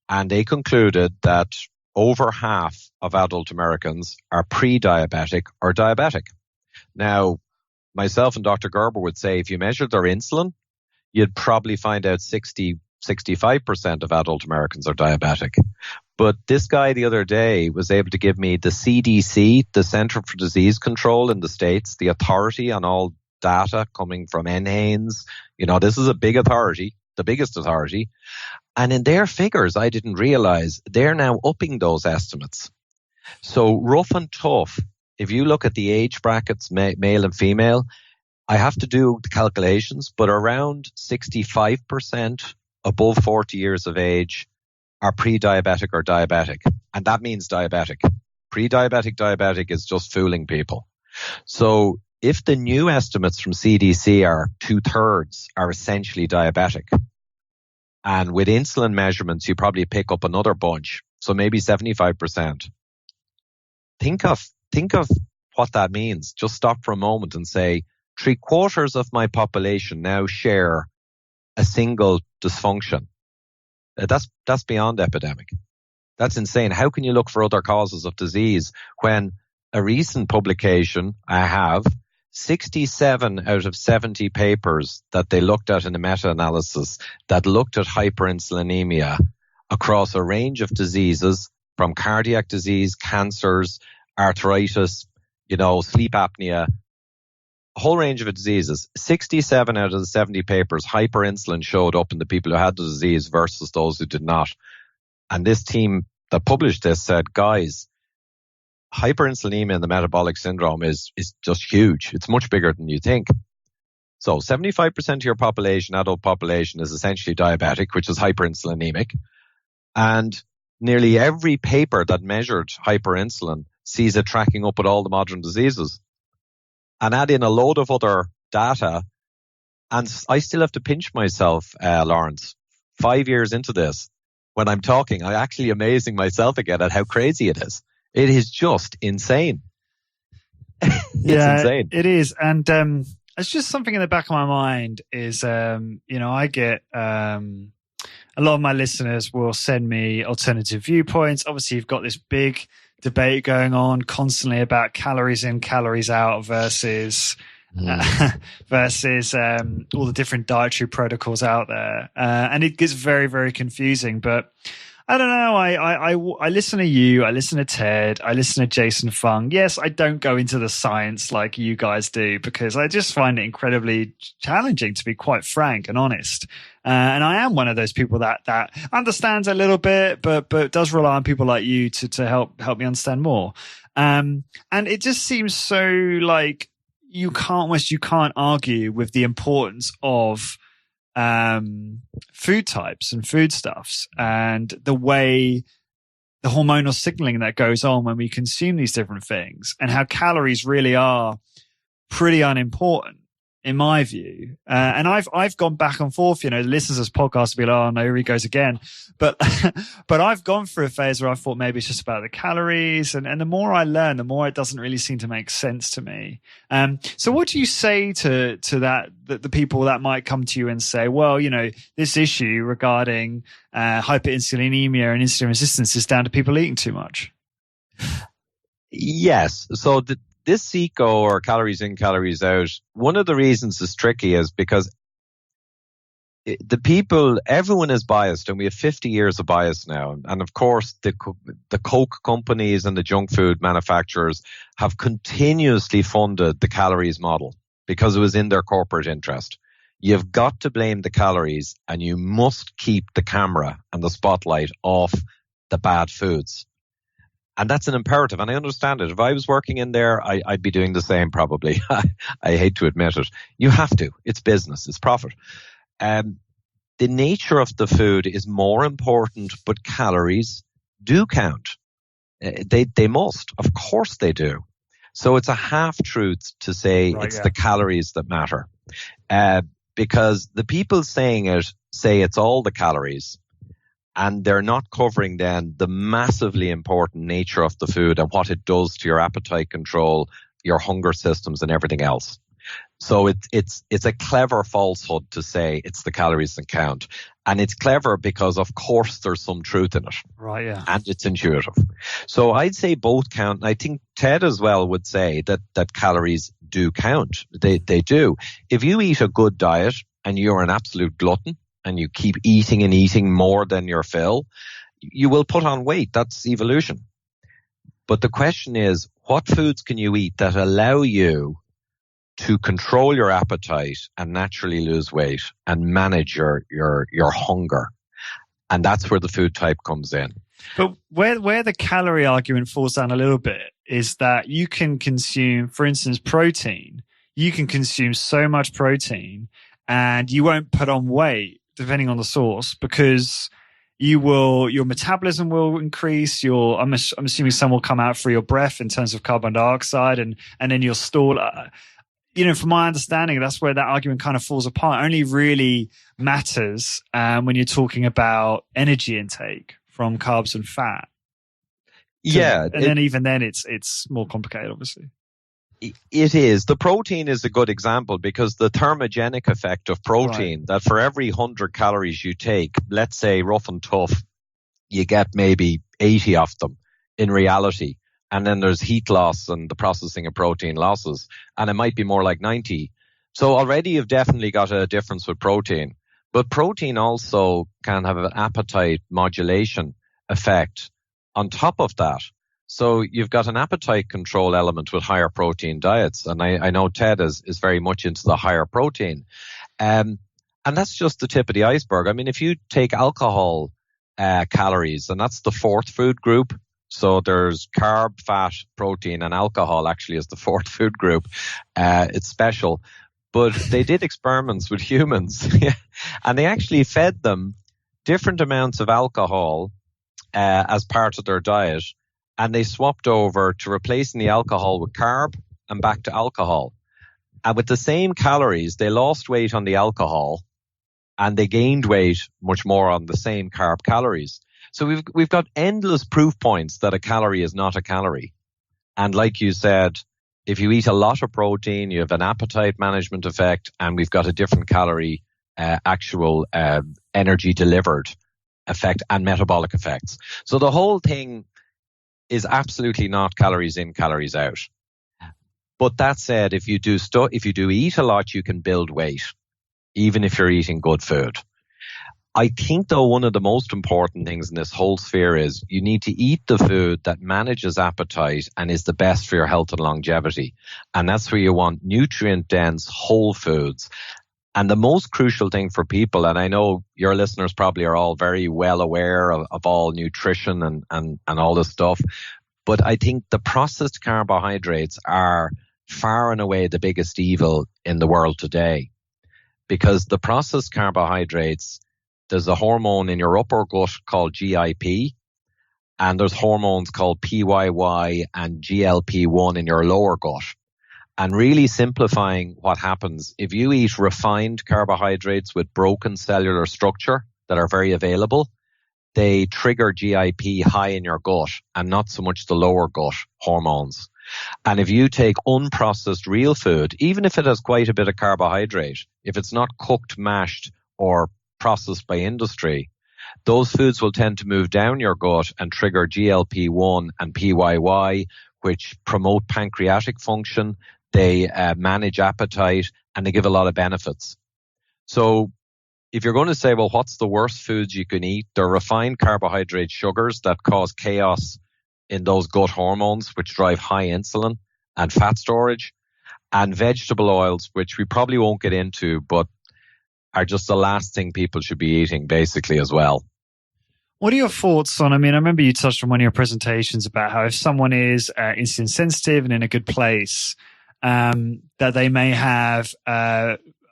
and they concluded that over half of adult Americans are pre-diabetic or diabetic. Now, myself and Dr. Gerber would say if you measured their insulin, you'd probably find out 65% of adult Americans are diabetic. But this guy the other day was able to give me the CDC, the Center for Disease Control in the States, the authority on all data coming from NHANES. You know, this is a big authority, the biggest authority. And in their figures, I didn't realize they're now upping those estimates. So rough and tough, if you look at the age brackets, male and female, I have to do the calculations, but around 65% above 40 years of age are pre-diabetic or diabetic. And that means diabetic. Pre-diabetic, diabetic is just fooling people. So if the new estimates from CDC are 2/3 are essentially diabetic, and with insulin measurements, you probably pick up another bunch. So maybe 75%. Think of what that means. Just stop for a moment and say, 3/4 of my population now share a single dysfunction. That's beyond epidemic. That's insane. How can you look for other causes of disease when a recent publication I have, 67 out of 70 papers that they looked at in a meta-analysis that looked at hyperinsulinemia across a range of diseases from cardiac disease, cancers, arthritis, sleep apnea, a whole range of diseases. 67 out of the 70 papers, hyperinsulin showed up in the people who had the disease versus those who did not. And this team that published this said, guys, hyperinsulinemia and the metabolic syndrome is just huge. It's much bigger than you think. So 75% of your population, adult population, is essentially diabetic, which is hyperinsulinemic. And nearly every paper that measured hyperinsulin sees it tracking up with all the modern diseases. And add in a load of other data, and I still have to pinch myself, Lawrence, 5 years into this, when I'm talking, I'm actually amazing myself again at how crazy it is. It is just insane. It's insane. It is. And it's just something in the back of my mind is, I get a lot of my listeners will send me alternative viewpoints. Obviously, you've got this big debate going on constantly about calories in, calories out versus all the different dietary protocols out there. And it gets very, very confusing. But I don't know. I listen to you. I listen to Ted. I listen to Jason Fung. Yes, I don't go into the science like you guys do because I just find it incredibly challenging, to be quite frank and honest. And I am one of those people that understands a little bit, but does rely on people like you to help me understand more. And it just seems so like you can't argue with the importance of food types and foodstuffs and the way the hormonal signaling that goes on when we consume these different things and how calories really are pretty unimportant in my view. And I've gone back and forth, the listeners of this podcast will be like, oh no, here he goes again. But I've gone through a phase where I thought maybe it's just about the calories. And the more I learn, the more it doesn't really seem to make sense to me. So what do you say to that, the people that might come to you and say, well, this issue regarding hyperinsulinemia and insulin resistance is down to people eating too much? Yes. So this ECO, or calories in, calories out, one of the reasons it's tricky is because everyone is biased, and we have 50 years of bias now. And of course, the Coke companies and the junk food manufacturers have continuously funded the calories model because it was in their corporate interest. You've got to blame the calories, and you must keep the camera and the spotlight off the bad foods. And that's an imperative, and I understand it. If I was working in there, I'd be doing the same probably. I hate to admit it. You have to. It's business. It's profit. the nature of the food is more important, but calories do count. They must. Of course they do. So it's a half-truth to say it's the calories that matter. Because the people saying it say it's all the calories, and they're not covering then the massively important nature of the food and what it does to your appetite control, your hunger systems, and everything else. So it's a clever falsehood to say it's the calories that count. And it's clever because, of course, there's some truth in it. Right, yeah. And it's intuitive. So I'd say both count. And I think Ted as well would say that calories do count. They do. If you eat a good diet and you're an absolute glutton and you keep eating and eating more than your fill, you will put on weight. That's evolution. But the question is, what foods can you eat that allow you to control your appetite and naturally lose weight and manage your hunger? And that's where the food type comes in. But where the calorie argument falls down a little bit is that you can consume, for instance, protein. You can consume so much protein and you won't put on weight depending on the source, because your metabolism will increase. I'm assuming some will come out through your breath in terms of carbon dioxide, and then you'll store. From my understanding, that's where that argument kind of falls apart. It only really matters when you're talking about energy intake from carbs and fat. Yeah. And then even then it's more complicated, obviously. It is. The protein is a good example because the thermogenic effect of protein, that for every 100 calories you take, let's say rough and tough, you get maybe 80 of them in reality. And then there's heat loss and the processing of protein losses. And it might be more like 90. So already you've definitely got a difference with protein. But protein also can have an appetite modulation effect on top of that. So you've got an appetite control element with higher protein diets. And I know Ted is very much into the higher protein. And that's just the tip of the iceberg. I mean, if you take alcohol calories, and that's the fourth food group. So there's carb, fat, protein, and alcohol actually is the fourth food group. It's special. But they did experiments with humans and they actually fed them different amounts of alcohol as part of their diet. And they swapped over to replacing the alcohol with carb and back to alcohol. And with the same calories, they lost weight on the alcohol and they gained weight much more on the same carb calories. So we've got endless proof points that a calorie is not a calorie. And like you said, if you eat a lot of protein, you have an appetite management effect, and we've got a different calorie actual energy delivered effect and metabolic effects. So the whole thing is absolutely not calories in, calories out. But that said, if you do eat a lot, you can build weight, even if you're eating good food. I think, though, one of the most important things in this whole sphere is you need to eat the food that manages appetite and is the best for your health and longevity. And that's where you want nutrient-dense whole foods. And the most crucial thing for people, and I know your listeners probably are all very well aware of all nutrition and all this stuff, but I think the processed carbohydrates are far and away the biggest evil in the world today. Because the processed carbohydrates, there's a hormone in your upper gut called GIP, and there's hormones called PYY and GLP-1 in your lower gut. And really simplifying what happens, if you eat refined carbohydrates with broken cellular structure that are very available, they trigger GIP high in your gut and not so much the lower gut hormones. And if you take unprocessed real food, even if it has quite a bit of carbohydrate, if it's not cooked, mashed, or processed by industry, those foods will tend to move down your gut and trigger GLP-1 and PYY, which promote pancreatic function. They manage appetite, and they give a lot of benefits. So if you're going to say, well, what's the worst foods you can eat? They're refined carbohydrate sugars that cause chaos in those gut hormones, which drive high insulin and fat storage, and vegetable oils, which we probably won't get into, but are just the last thing people should be eating basically as well. What are your thoughts on, I remember you touched on one of your presentations about how if someone is insulin sensitive and in a good place, that they may have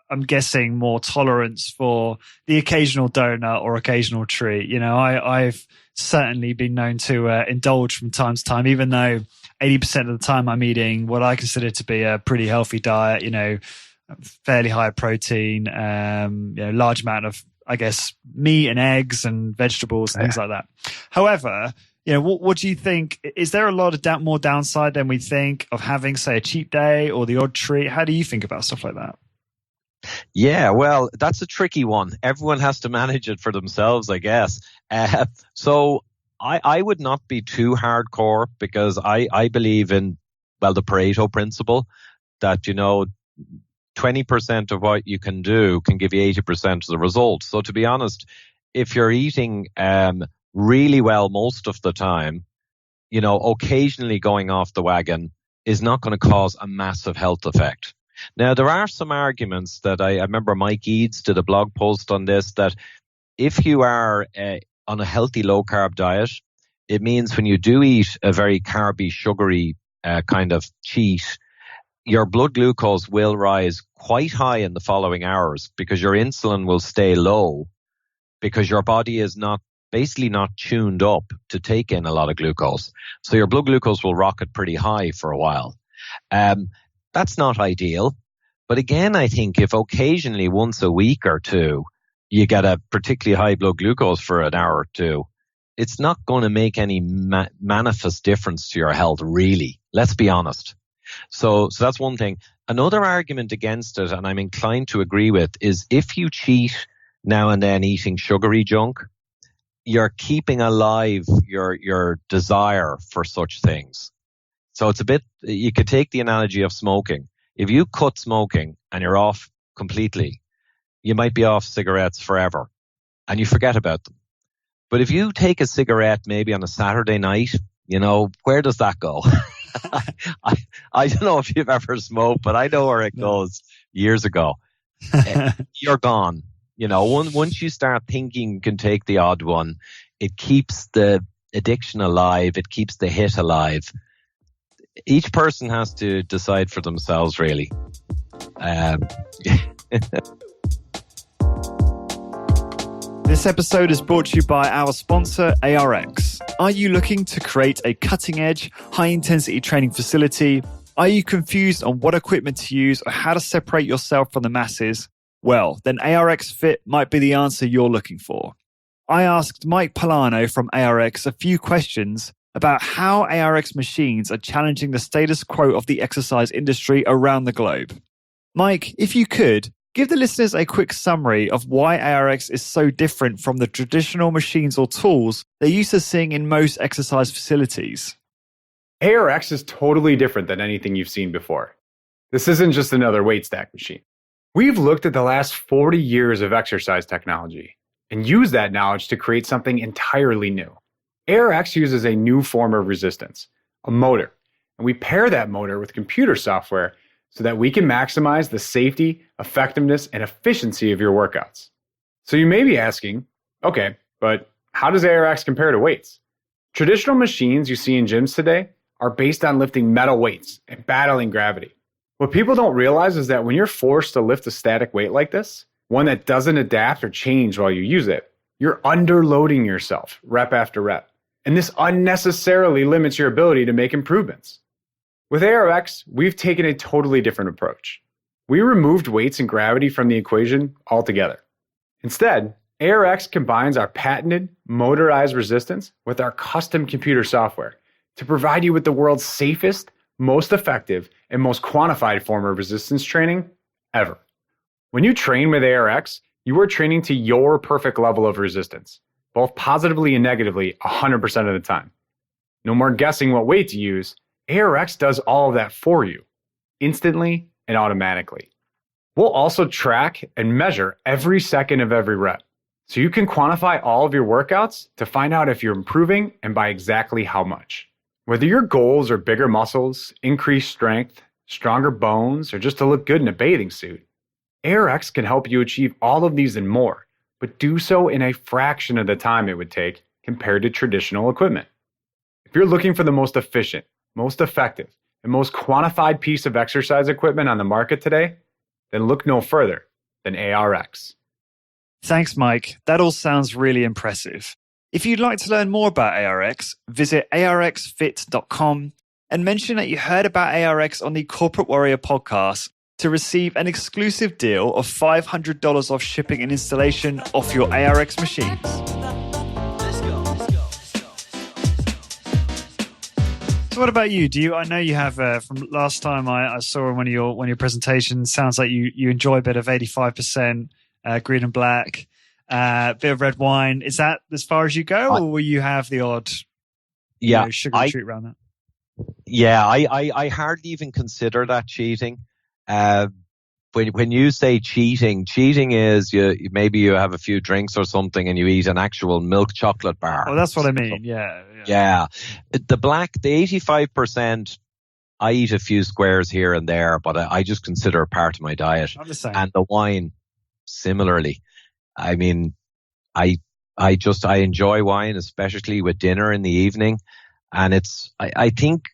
I'm guessing, more tolerance for the occasional donut or occasional treat. You know, I've certainly been known to indulge from time to time, even though 80% of the time I'm eating what I consider to be a pretty healthy diet, you know, fairly high protein, large amount of, I guess, meat and eggs and vegetables and things like that. However, you know, what do you think? Is there a lot of more downside than we think of having, say, a cheat day or the odd treat? How do you think about stuff like that? Yeah, well, that's a tricky one. Everyone has to manage it for themselves, I guess. So I would not be too hardcore, because I believe in, well, the Pareto principle that, you know, 20% of what you can do can give you 80% of the result. So to be honest, if you're eating really well most of the time, you know, occasionally going off the wagon is not going to cause a massive health effect. Now, there are some arguments that I remember Mike Eads did a blog post on this, that if you are on a healthy low carb diet, it means when you do eat a very carby, sugary kind of cheat, your blood glucose will rise quite high in the following hours, because your insulin will stay low, because your body is basically not tuned up to take in a lot of glucose. So your blood glucose will rocket pretty high for a while. That's not ideal. But again, I think if occasionally once a week or two, you get a particularly high blood glucose for an hour or two, it's not going to make any manifest difference to your health, really. Let's be honest. So that's one thing. Another argument against it, and I'm inclined to agree with, is if you cheat now and then eating sugary junk, you're keeping alive your desire for such things. So it's a bit, you could take the analogy of smoking. If you cut smoking and you're off completely, you might be off cigarettes forever and you forget about them. But if you take a cigarette maybe on a Saturday night, you know, where does that go? I don't know if you've ever smoked, but I know where it goes years ago. You're gone. You know, once you start thinking you can take the odd one, it keeps the addiction alive. It keeps the hit alive. Each person has to decide for themselves, really. This episode is brought to you by our sponsor, ARX. Are you looking to create a cutting-edge, high-intensity training facility? Are you confused on what equipment to use or how to separate yourself from the masses? Well, then ARX Fit might be the answer you're looking for. I asked Mike Polano from ARX a few questions about how ARX machines are challenging the status quo of the exercise industry around the globe. Mike, if you could, give the listeners a quick summary of why ARX is so different from the traditional machines or tools they're used to seeing in most exercise facilities. ARX is totally different than anything you've seen before. This isn't just another weight stack machine. We've looked at the last 40 years of exercise technology and used that knowledge to create something entirely new. ARX uses a new form of resistance, a motor, and we pair that motor with computer software so that we can maximize the safety, effectiveness, and efficiency of your workouts. So you may be asking, okay, but how does ARX compare to weights? Traditional machines you see in gyms today are based on lifting metal weights and battling gravity. What people don't realize is that when you're forced to lift a static weight like this, one that doesn't adapt or change while you use it, you're underloading yourself rep after rep. And this unnecessarily limits your ability to make improvements. With ARX, we've taken a totally different approach. We removed weights and gravity from the equation altogether. Instead, ARX combines our patented motorized resistance with our custom computer software to provide you with the world's safest, most effective, and most quantified form of resistance training ever. When you train with ARX, you are training to your perfect level of resistance, both positively and negatively 100% of the time. No more guessing what weight to use. ARX does all of that for you, instantly and automatically. We'll also track and measure every second of every rep, so you can quantify all of your workouts to find out if you're improving and by exactly how much. Whether your goals are bigger muscles, increased strength, stronger bones, or just to look good in a bathing suit, ARX can help you achieve all of these and more, but do so in a fraction of the time it would take compared to traditional equipment. If you're looking for the most efficient, most effective, and most quantified piece of exercise equipment on the market today, then look no further than ARX. Thanks, Mike. That all sounds really impressive. If you'd like to learn more about ARX, visit arxfit.com and mention that you heard about ARX on the Corporate Warrior podcast to receive an exclusive deal of $500 off shipping and installation off your ARX machines. So what about you? I know you have, from last time I saw in one of your presentations, sounds like you enjoy a bit of 85% green and black, bit of red wine. Is that as far as you go, or will you have the odd sugar treat around that? Yeah, I hardly even consider that cheating. When you say cheating is maybe you have a few drinks or something and you eat an actual milk chocolate bar. Oh, that's what I mean. Yeah. The black, the 85%, I eat a few squares here and there, but I just consider it part of my diet. I'm the same. And the wine, similarly. I mean, I enjoy wine, especially with dinner in the evening. And I think,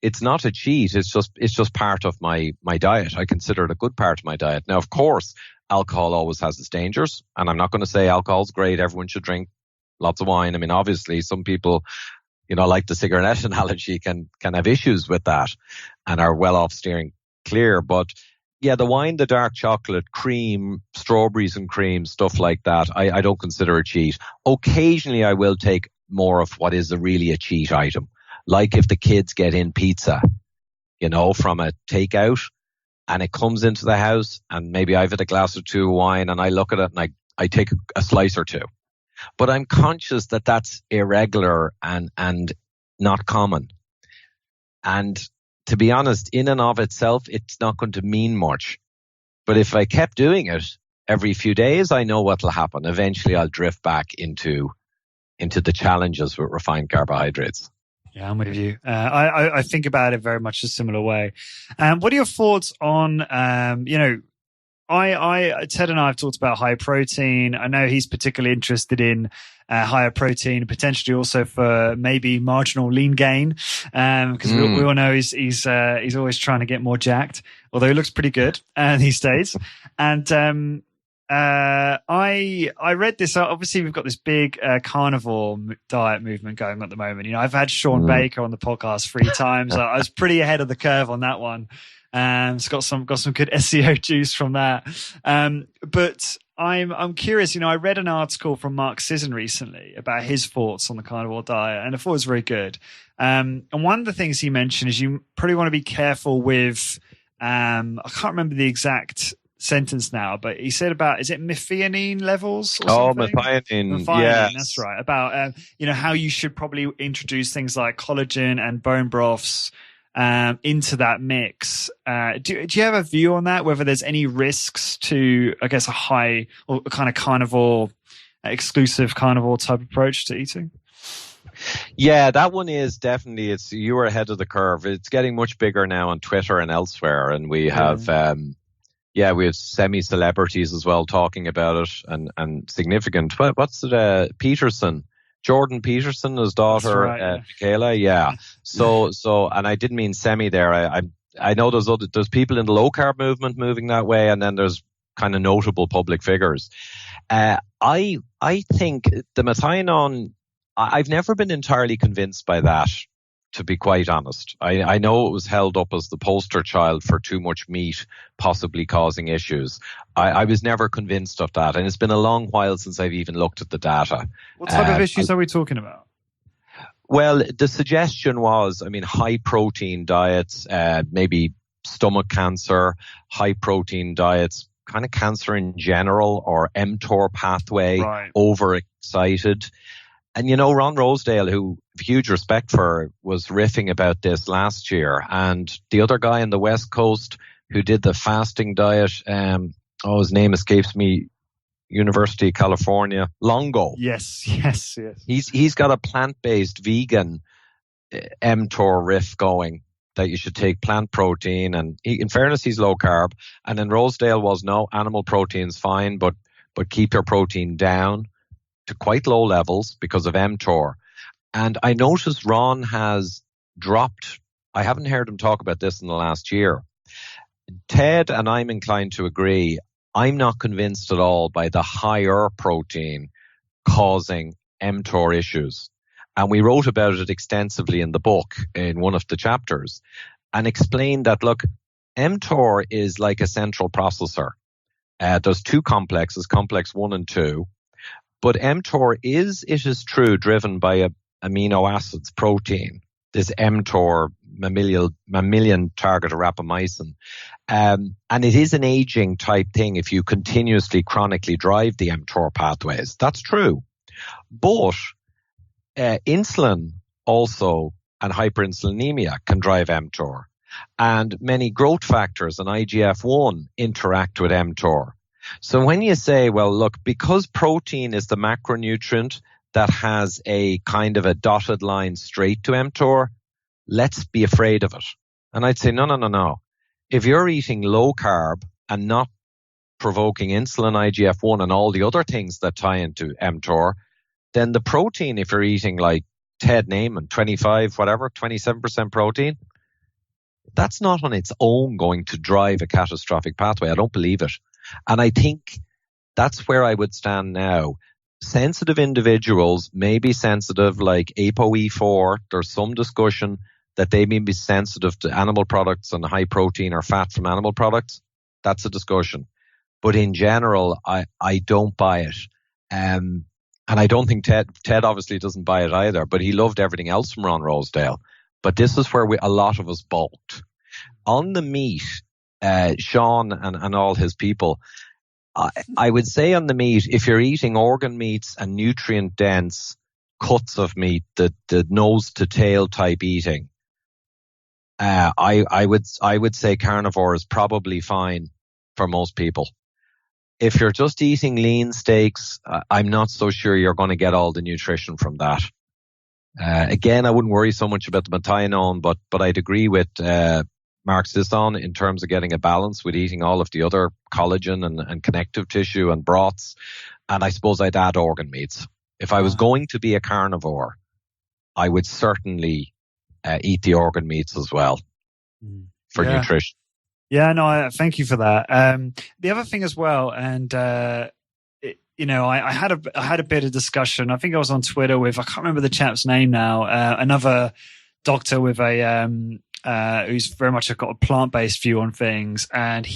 it's not a cheat. It's just part of my diet. I consider it a good part of my diet. Now, of course, alcohol always has its dangers, and I'm not going to say alcohol's great. Everyone should drink lots of wine. I mean, obviously, some people, like the cigarette analogy, can have issues with that and are well off steering clear. But yeah, the wine, the dark chocolate, cream, strawberries and cream, stuff like that, I don't consider a cheat. Occasionally, I will take more of what is really a cheat item. Like if the kids get in pizza, from a takeout and it comes into the house and maybe I've had a glass or two of wine and I look at it and I take a slice or two. But I'm conscious that that's irregular and not common. And to be honest, in and of itself, it's not going to mean much. But if I kept doing it every few days, I know what will happen. Eventually I'll drift back into the challenges with refined carbohydrates. Yeah, I'm with you. I think about it very much a similar way. What are your thoughts on, Ted and I have talked about high protein. I know he's particularly interested in higher protein, potentially also for maybe marginal lean gain, because we all know he's always trying to get more jacked, although he looks pretty good these days. And I read this. Obviously, we've got this big carnivore diet movement going on at the moment. I've had Sean Baker on the podcast 3 times. I was pretty ahead of the curve on that one. It's got some good SEO juice from that. But I'm curious. I read an article from Mark Sisson recently about his thoughts on the carnivore diet, and I thought it was very good. And one of the things he mentioned is you probably want to be careful with. I can't remember the exact sentence now, but he said about, is it methionine levels or something? Methionine, yes. That's right. About how you should probably introduce things like collagen and bone broths into that mix. Do you have a view on that, whether there's any risks to, I guess, a high or kind of carnivore, exclusive carnivore type approach to eating? Yeah, that one is definitely, you were ahead of the curve. It's getting much bigger now on Twitter and elsewhere, and we have we have semi-celebrities as well talking about it, and significant. What's it? Peterson, Jordan Peterson, his daughter, right, Michaela. Yeah. So, and I didn't mean semi there. I know there's people in the low carb movement moving that way, and then there's kind of notable public figures. I think the methionine, I've never been entirely convinced by that, to be quite honest. I know it was held up as the poster child for too much meat possibly causing issues. I was never convinced of that, and it's been a long while since I've even looked at the data. What type of issues are we talking about? Well, the suggestion was, high protein diets, maybe stomach cancer, high protein diets, kind of cancer in general, or mTOR pathway, right, overexcited. And Ron Rosedale, who I have huge respect for, was riffing about this last year. And the other guy on the West Coast who did the fasting diet, his name escapes me, University of California, Longo. Yes. He's got a plant-based vegan mTOR riff going, that you should take plant protein. And in fairness, he's low carb. And then Rosedale was, no, animal protein's fine, but keep your protein down to quite low levels because of mTOR. And I noticed Ron has dropped, I haven't heard him talk about this in the last year, Ted and I'm inclined to agree. I'm not convinced at all by the higher protein causing mTOR issues. And we wrote about it extensively in the book in one of the chapters and explained that, look, mTOR is like a central processor. There's two complexes, complex 1 and 2. But mTOR is, it is true, driven by a amino acids protein, this mTOR mammalian target rapamycin. And it is an aging type thing if you continuously chronically drive the mTOR pathways. That's true. But insulin also and hyperinsulinemia can drive mTOR. And many growth factors and IGF-1 interact with mTOR. So when you say, well, look, because protein is the macronutrient that has a kind of a dotted line straight to mTOR, let's be afraid of it. And I'd say, no. If you're eating low carb and not provoking insulin, IGF-1 and all the other things that tie into mTOR, then the protein, if you're eating like Ted Naiman, 27% protein, that's not on its own going to drive a catastrophic pathway. I don't believe it. And I think that's where I would stand now. Sensitive individuals may be sensitive like ApoE4. There's some discussion that they may be sensitive to animal products and high protein or fat from animal products. That's a discussion. But in general, I don't buy it. And I don't think Ted obviously doesn't buy it either, but he loved everything else from Ron Rosedale. But this is where a lot of us balked. On the meat, Sean and all his people, I would say on the meat, if you're eating organ meats and nutrient-dense cuts of meat, the nose to tail type eating, I would say carnivore is probably fine for most people. If you're just eating lean steaks, I'm not so sure you're going to get all the nutrition from that. Again, I wouldn't worry so much about the methionine, but I'd agree with Mark Sisson in terms of getting a balance with eating all of the other collagen and connective tissue and broths. And I suppose I'd add organ meats. If I was going to be a carnivore, I would certainly eat the organ meats as well for nutrition. Yeah, no, thank you for that. The other thing as well, and I had a bit of discussion. I think I was on Twitter with, I can't remember the chap's name now, another doctor with a who's very much got a plant-based view on things, and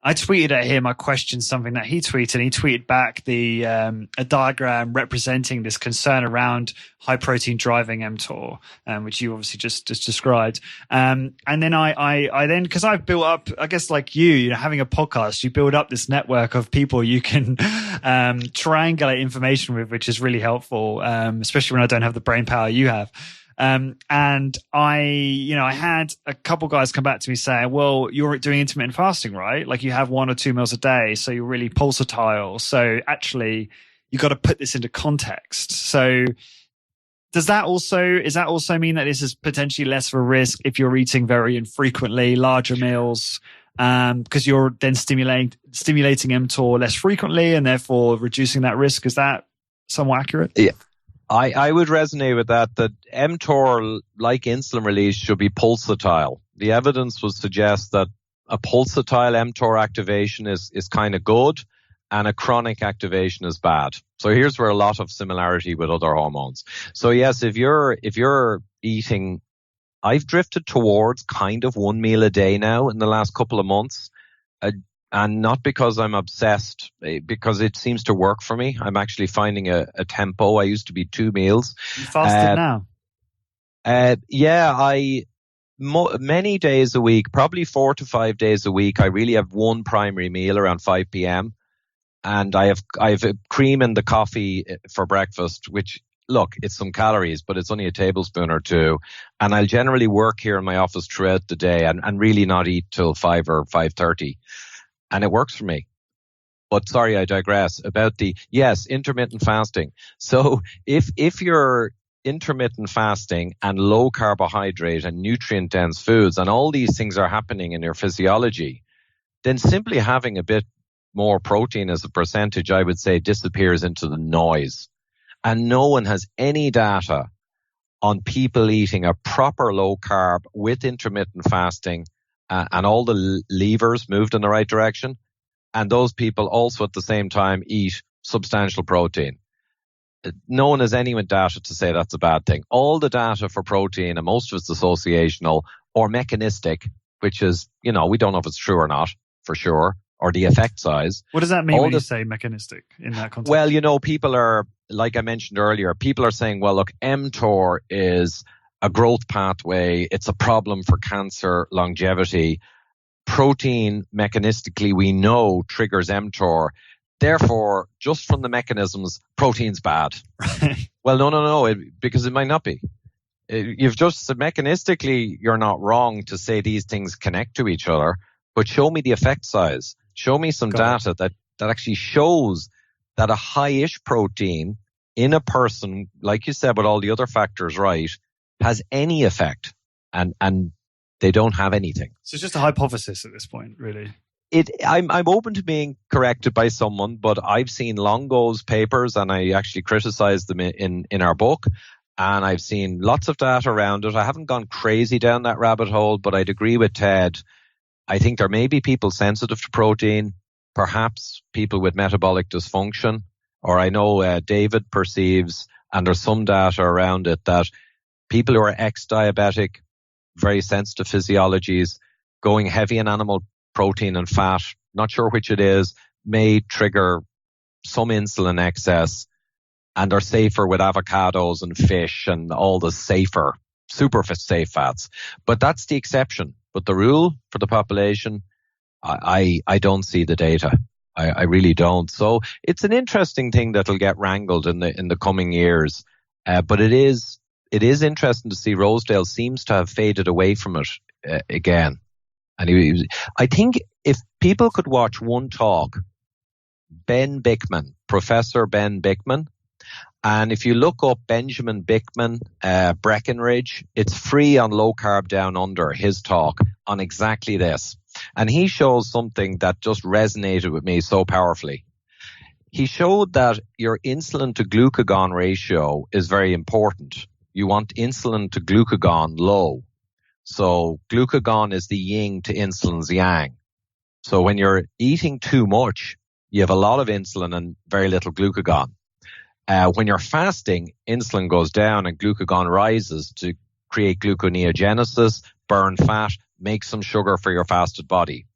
I tweeted at him, I questioned something that he tweeted, and he tweeted back a diagram representing this concern around high protein driving mTOR, which you obviously just described. And then I then, because I've built up, I guess like you having a podcast, you build up this network of people you can triangulate information with, which is really helpful, especially when I don't have the brain power you have. And I had a couple guys come back to me saying, well, you're doing intermittent fasting, right? Like you have 1 or 2 meals a day. So you're really pulsatile. So actually you got to put this into context. So does that also mean that this is potentially less of a risk if you're eating very infrequently, larger meals, because you're then stimulating mTOR less frequently and therefore reducing that risk? Is that somewhat accurate? Yeah. I would resonate with that mTOR, like insulin release, should be pulsatile. The evidence would suggest that a pulsatile mTOR activation is kind of good and a chronic activation is bad. So here's where a lot of similarity with other hormones. So yes, if you're eating, I've drifted towards kind of 1 meal a day now in the last couple of months. And not because I'm obsessed, because it seems to work for me. I'm actually finding a tempo. I used to be 2 meals. You fasted now? Many days a week, probably 4 to 5 days a week. I really have one primary meal around 5 p.m. And I have cream in the coffee for breakfast, which, look, it's some calories, but it's only a tablespoon or 2. And I'll generally work here in my office throughout the day and really not eat till 5 or 5:30. And it works for me. But sorry, I digress about intermittent fasting. So if you're intermittent fasting and low carbohydrate and nutrient dense foods and all these things are happening in your physiology, then simply having a bit more protein as a percentage, I would say, disappears into the noise. And no one has any data on people eating a proper low carb with intermittent fasting and all the levers moved in the right direction. And those people also at the same time eat substantial protein. No one has any data to say that's a bad thing. All the data for protein, and most of it's associational or mechanistic, which is, we don't know if it's true or not for sure, or the effect size. What does that mean when you say mechanistic in that context? Well, people are, like I mentioned earlier, people are saying, well, look, mTOR is a growth pathway. It's a problem for cancer longevity. Protein, mechanistically, we know triggers mTOR. Therefore, just from the mechanisms, protein's bad. Well, no, because it might not be. You've just said mechanistically, you're not wrong to say these things connect to each other, but show me the effect size. Show me some data that actually shows that a high-ish protein in a person, like you said, with all the other factors right, has any effect, and they don't have anything. So it's just a hypothesis at this point, really. I'm open to being corrected by someone, but I've seen Longo's papers, and I actually criticized them in our book, and I've seen lots of data around it. I haven't gone crazy down that rabbit hole, but I'd agree with Ted. I think there may be people sensitive to protein, perhaps people with metabolic dysfunction, or I know David perceives, and there's some data around it, that people who are ex-diabetic, very sensitive physiologies, going heavy in animal protein and fat, not sure which it is, may trigger some insulin excess, and are safer with avocados and fish and all the safer, super safe fats. But that's the exception. But the rule for the population, I don't see the data. I really don't. So it's an interesting thing that'll get wrangled in the coming years. But it is interesting to see Rosedale seems to have faded away from it again. And I think if people could watch one talk, Professor Ben Bikman, and if you look up Benjamin Bikman, Breckenridge, it's free on Low Carb Down Under, his talk on exactly this. And he shows something that just resonated with me so powerfully. He showed that your insulin to glucagon ratio is very important. You want insulin to glucagon low. So glucagon is the yin to insulin's yang. So when you're eating too much, you have a lot of insulin and very little glucagon. When you're fasting, insulin goes down and glucagon rises to create gluconeogenesis, burn fat, make some sugar for your fasted body.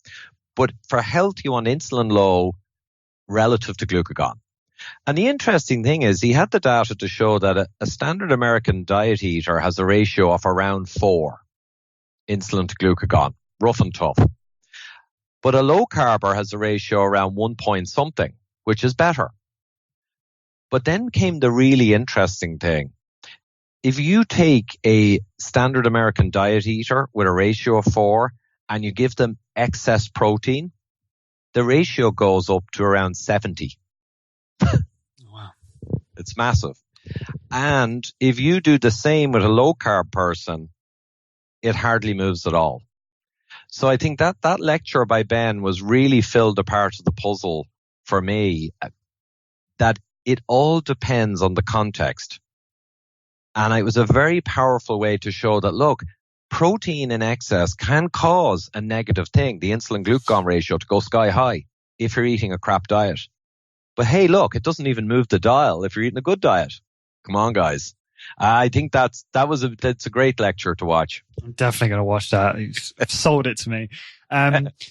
But for health, you want insulin low relative to glucagon. And the interesting thing is he had the data to show that a standard American diet eater has a ratio of around 4 insulin to glucagon, rough and tough. But a low carber has a ratio around 1 point something, which is better. But then came the really interesting thing. If you take a standard American diet eater with a ratio of 4 and you give them excess protein, the ratio goes up to around 70. Wow. It's massive. And if you do the same with a low carb person, it hardly moves at all. So I think that lecture by Ben was really filled a part of the puzzle for me, that it all depends on the context. And it was a very powerful way to show that, look, protein in excess can cause a negative thing, the insulin-glucagon ratio, to go sky high if you're eating a crap diet. But hey, look, it doesn't even move the dial if you're eating a good diet. Come on, guys. I think that's a great lecture to watch. I'm definitely going to watch that. You've sold it to me.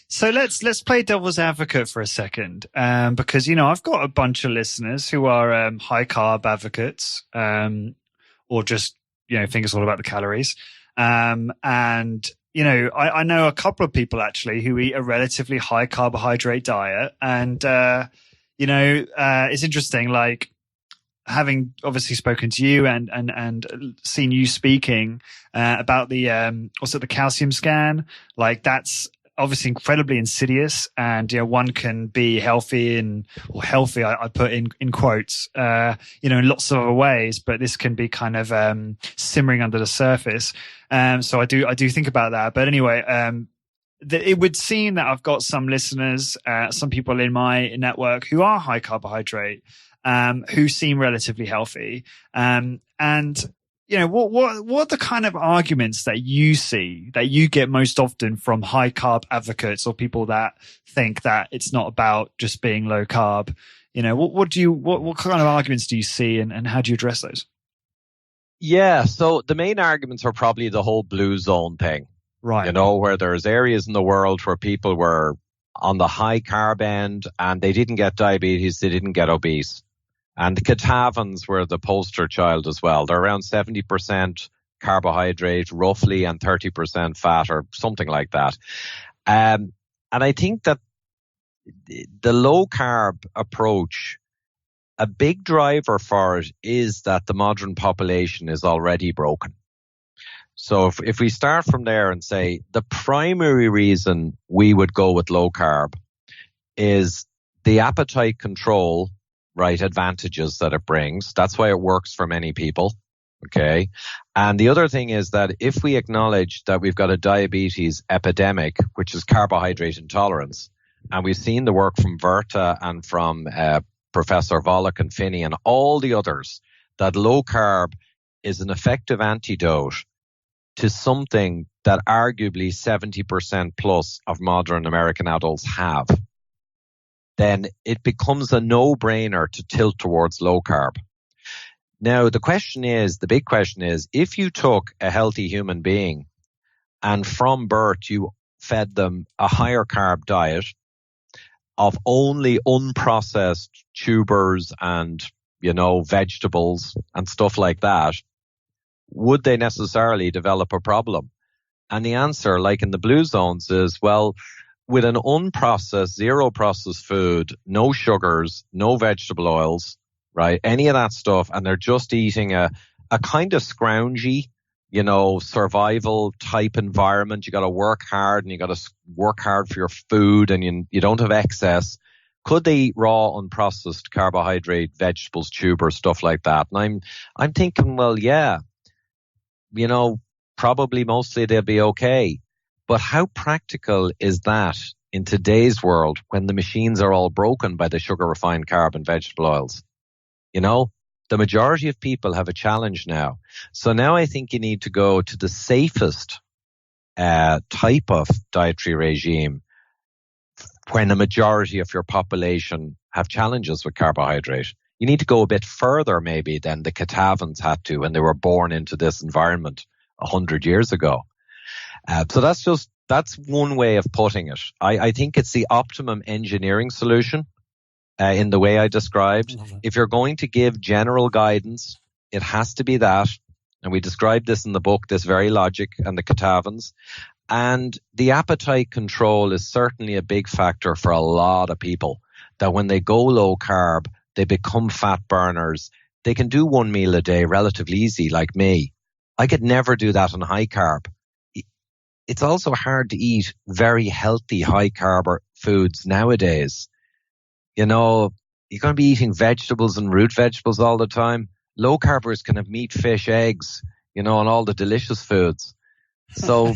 So let's play devil's advocate for a second, because I've got a bunch of listeners who are high carb advocates, or just think it's all about the calories. And I know a couple of people actually who eat a relatively high carbohydrate diet, and it's interesting, like, having obviously spoken to you and seen you speaking about the also the calcium scan, like that's obviously incredibly insidious, and one can be healthy or healthy, I put in quotes, in lots of other ways, but this can be kind of simmering under the surface. So I do think about that. But anyway, it would seem that I've got some listeners, some people in my network who are high carbohydrate, who seem relatively healthy. And what are the kind of arguments that you see that you get most often from high carb advocates or people that think that it's not about just being low carb? What kind of arguments do you see, and how do you address those? Yeah, so the main arguments are probably the whole blue zone thing. Right. Where there's areas in the world where people were on the high carb end and they didn't get diabetes, they didn't get obese. And the Catavans were the poster child as well. They're around 70% carbohydrate, roughly, and 30% fat or something like that. And I think that the low carb approach, a big driver for it is that the modern population is already broken. So if we start from there and say the primary reason we would go with low carb is the appetite control, right, advantages that it brings. That's why it works for many people. Okay. And the other thing is that if we acknowledge that we've got a diabetes epidemic, which is carbohydrate intolerance, and we've seen the work from Virta and from Professor Volek and Finney and all the others, that low carb is an effective antidote to something that arguably 70% plus of modern American adults have, then it becomes a no-brainer to tilt towards low carb. Now, the big question is, if you took a healthy human being and from birth you fed them a higher carb diet of only unprocessed tubers and, vegetables and stuff like that, would they necessarily develop a problem? And the answer, like in the blue zones, is, well, with an unprocessed, zero processed food, no sugars, no vegetable oils, right? Any of that stuff. And they're just eating a kind of scroungy, survival type environment. You got to work hard and you got to work hard for your food and you don't have excess. Could they eat raw, unprocessed carbohydrate, vegetables, tubers, stuff like that? And I'm thinking, well, yeah, probably mostly they'll be okay. But how practical is that in today's world when the machines are all broken by the sugar, refined carb and vegetable oils? The majority of people have a challenge now. So now I think you need to go to the safest type of dietary regime when the majority of your population have challenges with carbohydrate. You need to go a bit further maybe than the Catavans had to when they were born into this environment 100 years ago. So that's one way of putting it. I think it's the optimum engineering solution in the way I described. If you're going to give general guidance, it has to be that. And we described this in the book, this very logic and the Catavans. And the appetite control is certainly a big factor for a lot of people, that when they go low carb, they become fat burners. They can do one meal a day relatively easy, like me. I could never do that on high carb. It's also hard to eat very healthy high carb foods nowadays. You're going to be eating vegetables and root vegetables all the time. Low carbers can have meat, fish, eggs, and all the delicious foods. So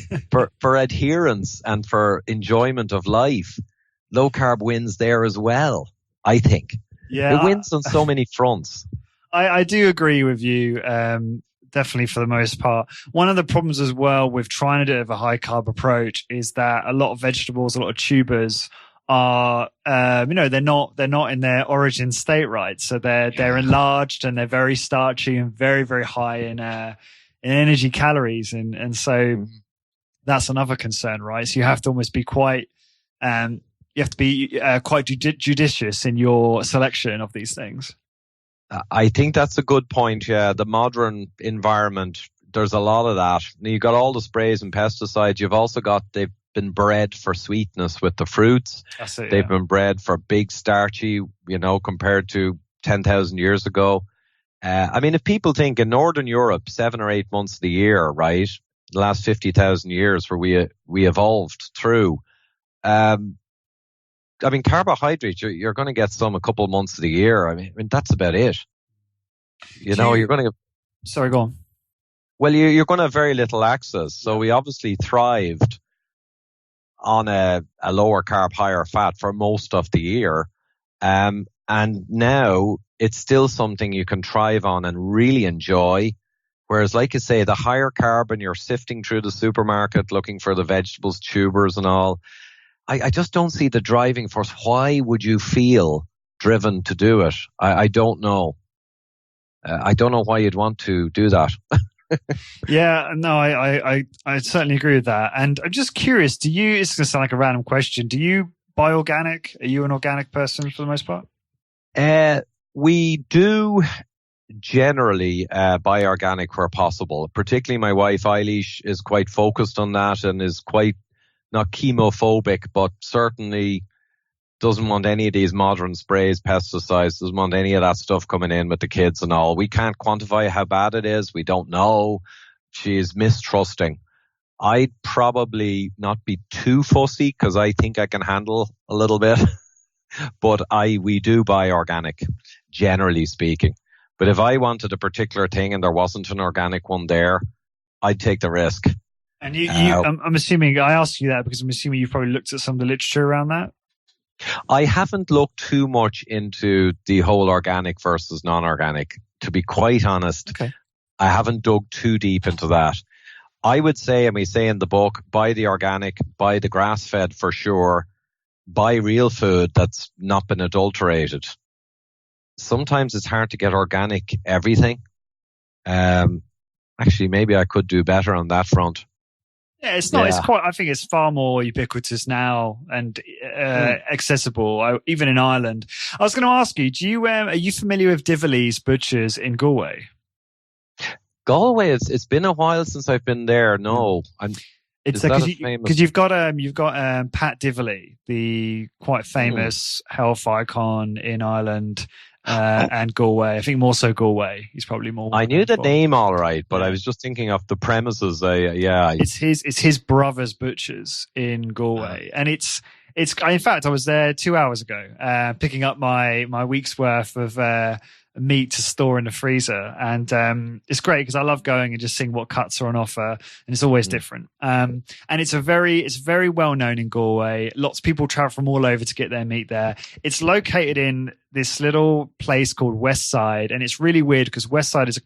for adherence and for enjoyment of life, low carb wins there as well, I think. Yeah, it wins on so many fronts. I do agree with you, definitely for the most part. One of the problems as well with trying to do a high carb approach is that a lot of vegetables, a lot of tubers are, they're not in their origin state, right? So they're enlarged and they're very starchy and very, very high in energy calories, and so that's another concern, right? So you have to almost be quite judicious in your selection of these things. I think that's a good point. Yeah, the modern environment, there's a lot of that. You've got all the sprays and pesticides. You've also got, they've been bred for sweetness with the fruits. They've been bred for big starchy, compared to 10,000 years ago. If people think in Northern Europe, 7 or 8 months of the year, right, the last 50,000 years where we evolved through, carbohydrates, you're going to get some a couple of months of the year. That's about it. You're going to... Sorry, go on. Well, you're going to have very little access. So we obviously thrived on a lower carb, higher fat for most of the year. And now it's still something you can thrive on and really enjoy. Whereas, like you say, the higher carbon, you're sifting through the supermarket looking for the vegetables, tubers and all. I just don't see the driving force. Why would you feel driven to do it? I don't know. I don't know why you'd want to do that. Yeah, no, I certainly agree with that. And I'm just curious, it's going to sound like a random question, do you buy organic? Are you an organic person for the most part? We do generally buy organic where possible. Particularly my wife Eilish is quite focused on that and is quite not chemophobic, but certainly doesn't want any of these modern sprays, pesticides, doesn't want any of that stuff coming in with the kids and all. We can't quantify how bad it is. We don't know. She is mistrusting. I'd probably not be too fussy because I think I can handle a little bit. But we do buy organic, generally speaking. But if I wanted a particular thing and there wasn't an organic one there, I'd take the risk. And I'm assuming, I asked you that because I'm assuming you've probably looked at some of the literature around that. I haven't looked too much into the whole organic versus non-organic. To be quite honest, okay. I haven't dug too deep into that. I would say, and we say in the book, buy the organic, buy the grass-fed for sure, buy real food that's not been adulterated. Sometimes it's hard to get organic everything. Actually, maybe I could do better on that front. Yeah, it's not. Yeah. It's quite. I think it's far more ubiquitous now and accessible, even in Ireland. I was going to ask you: are you familiar with Dively's Butchers in Galway? Galway. It's been a while since I've been there. No, it's because you've got Pat Dively, the quite famous health icon in Ireland. And Galway. I think more so Galway. He's probably more. I knew the name all right, but I was just thinking of the premises. It's his brother's Butchers in Galway, and it's. In fact, I was there 2 hours ago, picking up my week's worth of meat to store in the freezer, and it's great because I love going and just seeing what cuts are on offer, and it's always different. And it's very well known in Galway. Lots of people travel from all over to get their meat there. It's located in this little place called Westside, and it's really weird because Westside is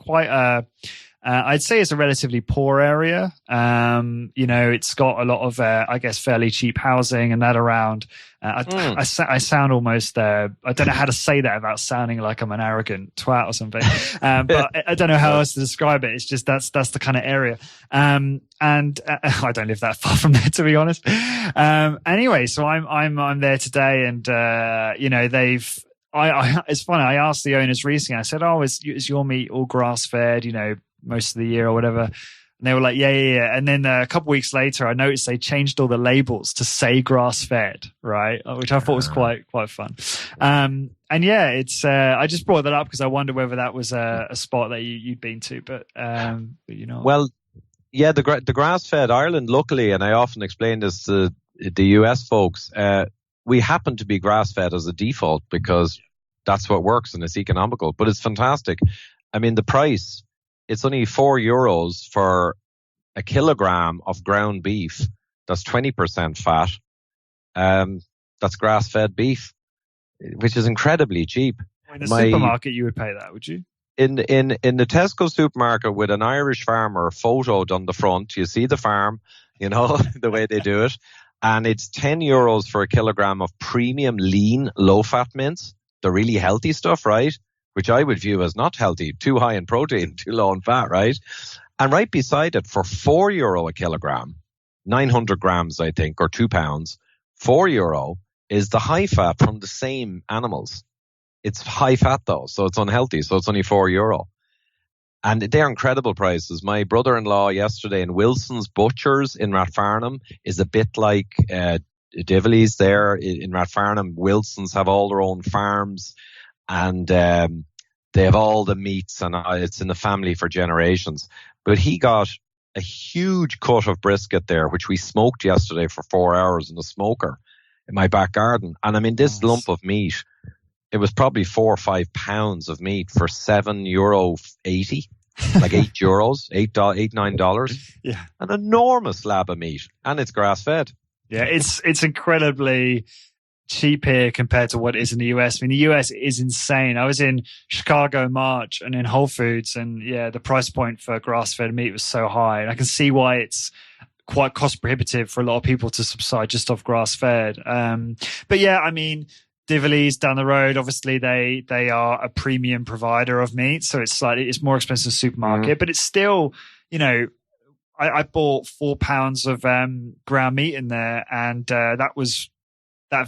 I'd say it's a relatively poor area. It's got a lot of, I guess, fairly cheap housing and that around. I sound almost, I don't know how to say that without sounding like I'm an arrogant twat or something. But I don't know how else to describe it. It's just, that's the kind of area. And I don't live that far from there, to be honest. Anyway, so I'm there today and, it's funny. I asked the owners recently, I said, is your meat all grass fed, most of the year or whatever? And they were like, yeah. And then a couple of weeks later, I noticed they changed all the labels to say grass fed, right? Which I thought was quite fun. And yeah, it's, I just brought that up because I wonder whether that was a spot that you'd been to, but Well, yeah, the grass fed Ireland, luckily, and I often explain this to the US folks, we happen to be grass fed as a default because that's what works and it's economical, but it's fantastic. I mean, the price, it's only €4 for a kilogram of ground beef. That's 20% fat. That's grass-fed beef, which is incredibly cheap. In a supermarket, you would pay that, would you? In the Tesco supermarket with an Irish farmer photoed on the front, you see the farm, the way they do it. And it's €10 for a kilogram of premium lean, low-fat mince. The really healthy stuff, right? Which I would view as not healthy, too high in protein, too low in fat, right? And right beside it, for €4 a kilogram, 900 grams, I think, or 2 pounds, €4 is the high fat from the same animals. It's high fat though, so it's unhealthy, so it's only €4. And they're incredible prices. My brother-in-law yesterday in Wilson's Butchers in Rathfarnham is a bit like Dively's there in Rathfarnham. Wilson's have all their own farms. And they have all the meats and it's in the family for generations. But he got a huge cut of brisket there, which we smoked yesterday for 4 hours in the smoker in my back garden. And I mean, this lump of meat, it was probably 4 or 5 pounds of meat for €7.80, like €8, $9. Yeah. An enormous slab of meat. And it's grass fed. Yeah, it's incredibly cheap here compared to what it is in the US. I mean, the US is insane. I was in Chicago in March and in Whole Foods, and yeah, the price point for grass-fed meat was so high. And I can see why it's quite cost prohibitive for a lot of people to subside just off grass-fed. But yeah, I mean, Divali's down the road, obviously they are a premium provider of meat, so it's more expensive than supermarket, but it's still, you know, I bought 4 pounds of ground meat in there, and that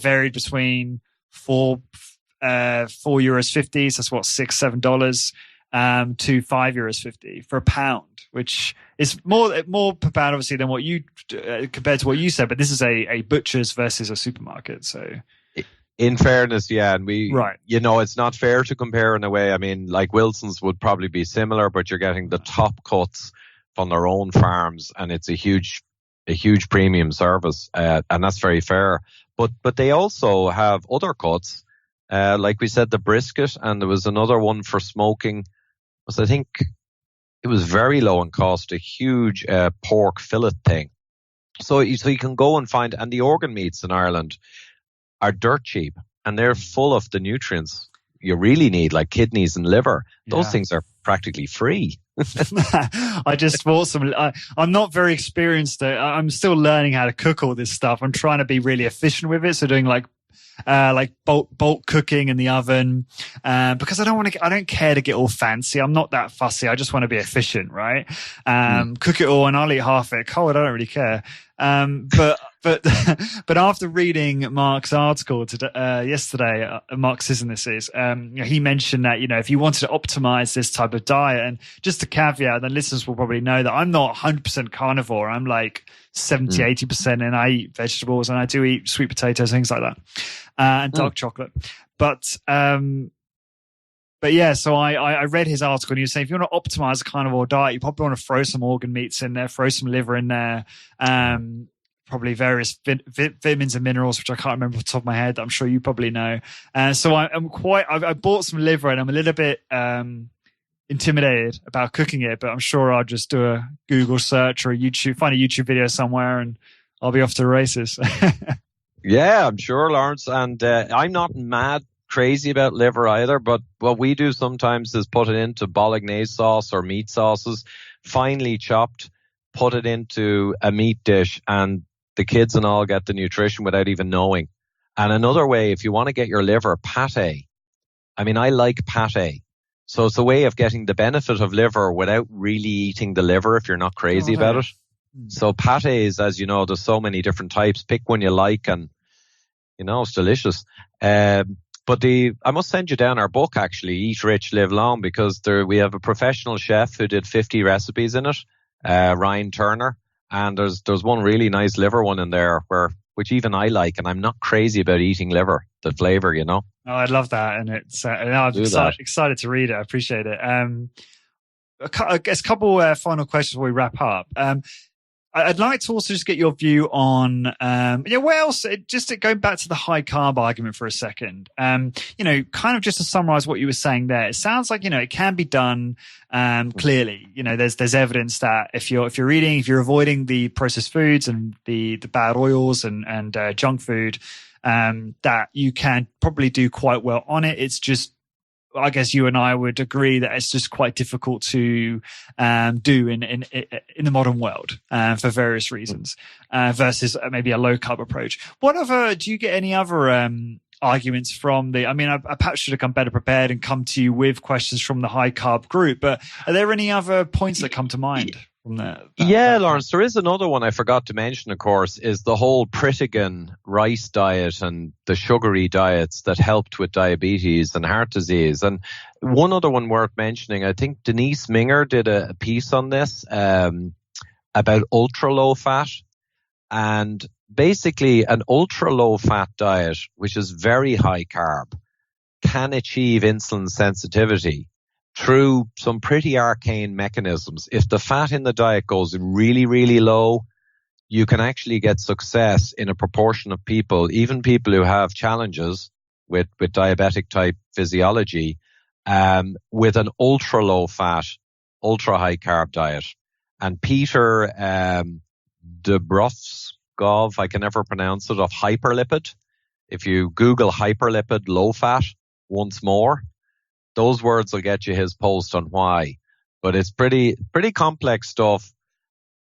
varied between €4.50, so that's what, $6-7, to €5.50 for a pound, which is more per pound obviously than what you compared to what you said, but this is a butcher's versus a supermarket, so. In fairness, yeah, and right. You know, it's not fair to compare in a way. I mean, like Wilson's would probably be similar, but you're getting the top cuts from their own farms, and it's a huge premium service, and that's very fair. But they also have other cuts, like we said, the brisket, and there was another one for smoking. I think it was very low in cost, a huge pork fillet thing. So you can go and find, and the organ meats in Ireland are dirt cheap, and they're full of the nutrients you really need, like kidneys and liver. Those things are practically free. I just bought some. I'm not very experienced. I'm still learning how to cook all this stuff. I'm trying to be really efficient with it. So doing like bulk cooking in the oven, because I don't care to get all fancy. I'm not that fussy. I just want to be efficient, right? Cook it all and I'll eat half it cold. I don't really care. But after reading Mark's article yesterday, Mark Sisson this is, he mentioned that, you know, if you wanted to optimize this type of diet, and just a caveat, then listeners will probably know that I'm not 100% carnivore. I'm like 70, 80%, and I eat vegetables, and I do eat sweet potatoes, things like that, and dark chocolate. But yeah, so I read his article, and he was saying if you want to optimize a carnivore diet, you probably want to throw some organ meats in there, throw some liver in there, probably various vitamins and minerals, which I can't remember off the top of my head. I'm sure you probably know. So I bought some liver, and I'm a little bit intimidated about cooking it, but I'm sure I'll just do a Google search or find a YouTube video somewhere, and I'll be off to the races. Yeah, I'm sure, Lawrence. And I'm not mad crazy about liver either, but what we do sometimes is put it into bolognese sauce or meat sauces, finely chopped, put it into a meat dish, and the kids and all get the nutrition without even knowing. And another way, if you want to get your liver, pate. I mean, I like pate. So it's a way of getting the benefit of liver without really eating the liver if you're not crazy about it. So pates, as you know, there's so many different types. Pick one you like, and, you know, it's delicious. But I must send you down our book, actually, Eat Rich, Live Long, because we have a professional chef who did 50 recipes in it, Ryan Turner. And there's one really nice liver one in there which even I like, and I'm not crazy about eating liver, the flavor, you know. Oh, I love that, and I'm excited to read it. I appreciate it. I guess a couple final questions before we wrap up. I'd like to also just get your view on, what else, going back to the high carb argument for a second, kind of just to summarize what you were saying there. It sounds like, it can be done, clearly. There's evidence that if you're avoiding the processed foods and the bad oils and junk food, that you can probably do quite well on it. It's just, I guess you and I would agree that it's just quite difficult to do in the modern world for various reasons, versus maybe a low carb approach. Do you get any other arguments from I perhaps should have come better prepared and come to you with questions from the high carb group, but are there any other points that come to mind from that? Lawrence, there is another one I forgot to mention, of course, is the whole Pritikin rice diet and the sugary diets that helped with diabetes and heart disease. And one other one worth mentioning, I think Denise Minger did a piece on this about ultra low fat. And basically an ultra low fat diet, which is very high carb, can achieve insulin sensitivity through some pretty arcane mechanisms. If the fat in the diet goes really, really low, you can actually get success in a proportion of people, even people who have challenges with diabetic type physiology, with an ultra low fat, ultra high carb diet. And Peter Dobrowskov, I can never pronounce it, of Hyperlipid, If you Google hyperlipid, low fat once more, those words will get you his post on why. But it's pretty complex stuff.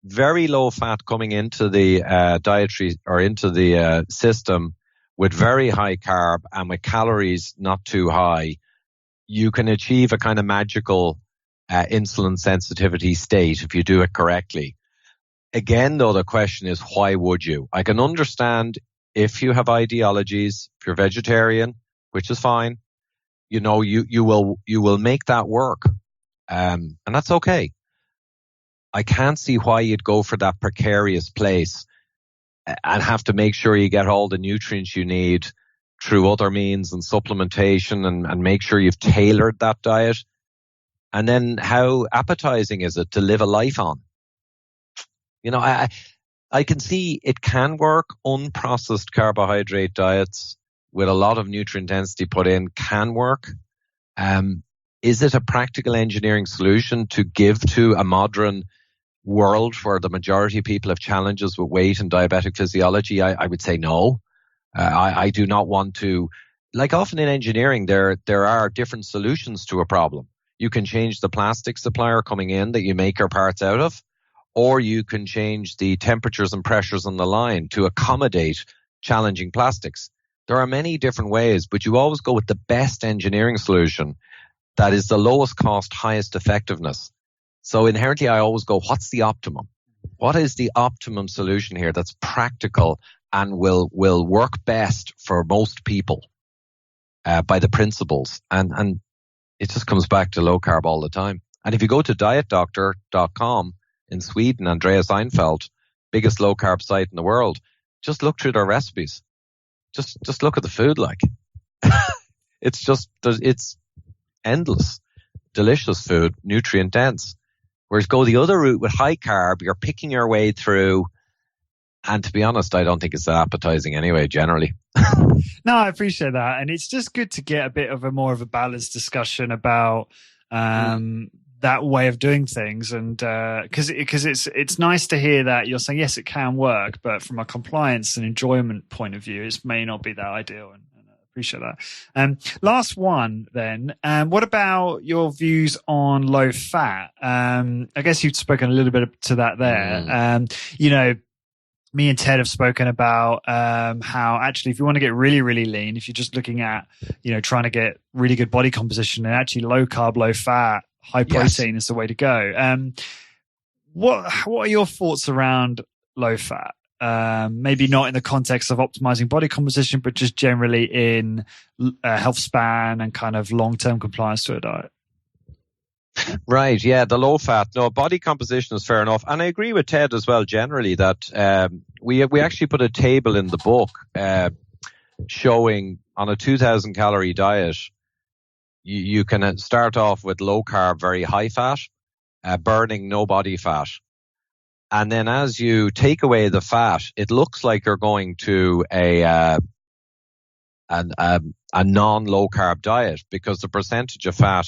Very low fat coming into the dietary or into the system with very high carb and with calories not too high. You can achieve a kind of magical insulin sensitivity state if you do it correctly. Again, though, the question is, why would you? I can understand if you have ideologies, if you're vegetarian, which is fine, you will make that work. And that's okay. I can't see why you'd go for that precarious place and have to make sure you get all the nutrients you need through other means and supplementation and make sure you've tailored that diet. And then how appetizing is it to live a life on? I can see it can work. Unprocessed carbohydrate diets with a lot of nutrient density put in can work. Is it a practical engineering solution to give to a modern world where the majority of people have challenges with weight and diabetic physiology? I would say no. I do not want to, like often in engineering, there are different solutions to a problem. You can change the plastic supplier coming in that you make your parts out of, or you can change the temperatures and pressures on the line to accommodate challenging plastics. There are many different ways, but you always go with the best engineering solution that is the lowest cost, highest effectiveness. So inherently, I always go, what's the optimum? What is the optimum solution here that's practical and will work best for most people by the principles? And it just comes back to low carb all the time. And if you go to dietdoctor.com in Sweden, Andreas Einfeld, biggest low carb site in the world, just look through their recipes. Just look at the food like. It's endless, delicious food, nutrient dense. Whereas go the other route with high carb, you're picking your way through. And to be honest, I don't think it's that appetizing anyway, generally. No, I appreciate that. And it's just good to get a bit of a more of a balanced discussion about that way of doing things. And because it's nice to hear that you're saying, yes, it can work, but from a compliance and enjoyment point of view, it may not be that ideal. And I appreciate that. Last one then. What about your views on low fat? I guess you've spoken a little bit to that there. Me and Ted have spoken about how actually if you want to get really, really lean, if you're just looking at, trying to get really good body composition, and actually low carb, low fat, high protein is the way to go. What are your thoughts around low fat? Maybe not in the context of optimizing body composition, but just generally in health span and kind of long-term compliance to a diet. Right, yeah, the low fat. No, body composition is fair enough. And I agree with Ted as well, generally, that we actually put a table in the book showing on a 2,000 calorie diet, you can start off with low carb, very high fat, burning no body fat. And then as you take away the fat, it looks like you're going to a non-low carb diet because the percentage of fat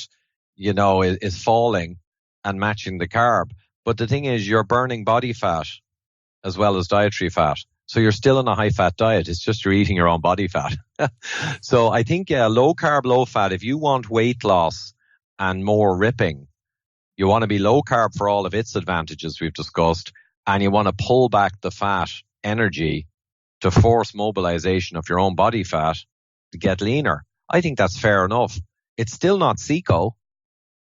is falling and matching the carb. But the thing is, you're burning body fat as well as dietary fat. So you're still on a high fat diet. It's just you're eating your own body fat. So I think, low carb, low fat, if you want weight loss and more ripping, you want to be low carb for all of its advantages we've discussed, and you want to pull back the fat energy to force mobilization of your own body fat to get leaner. I think that's fair enough. It's still not CECO,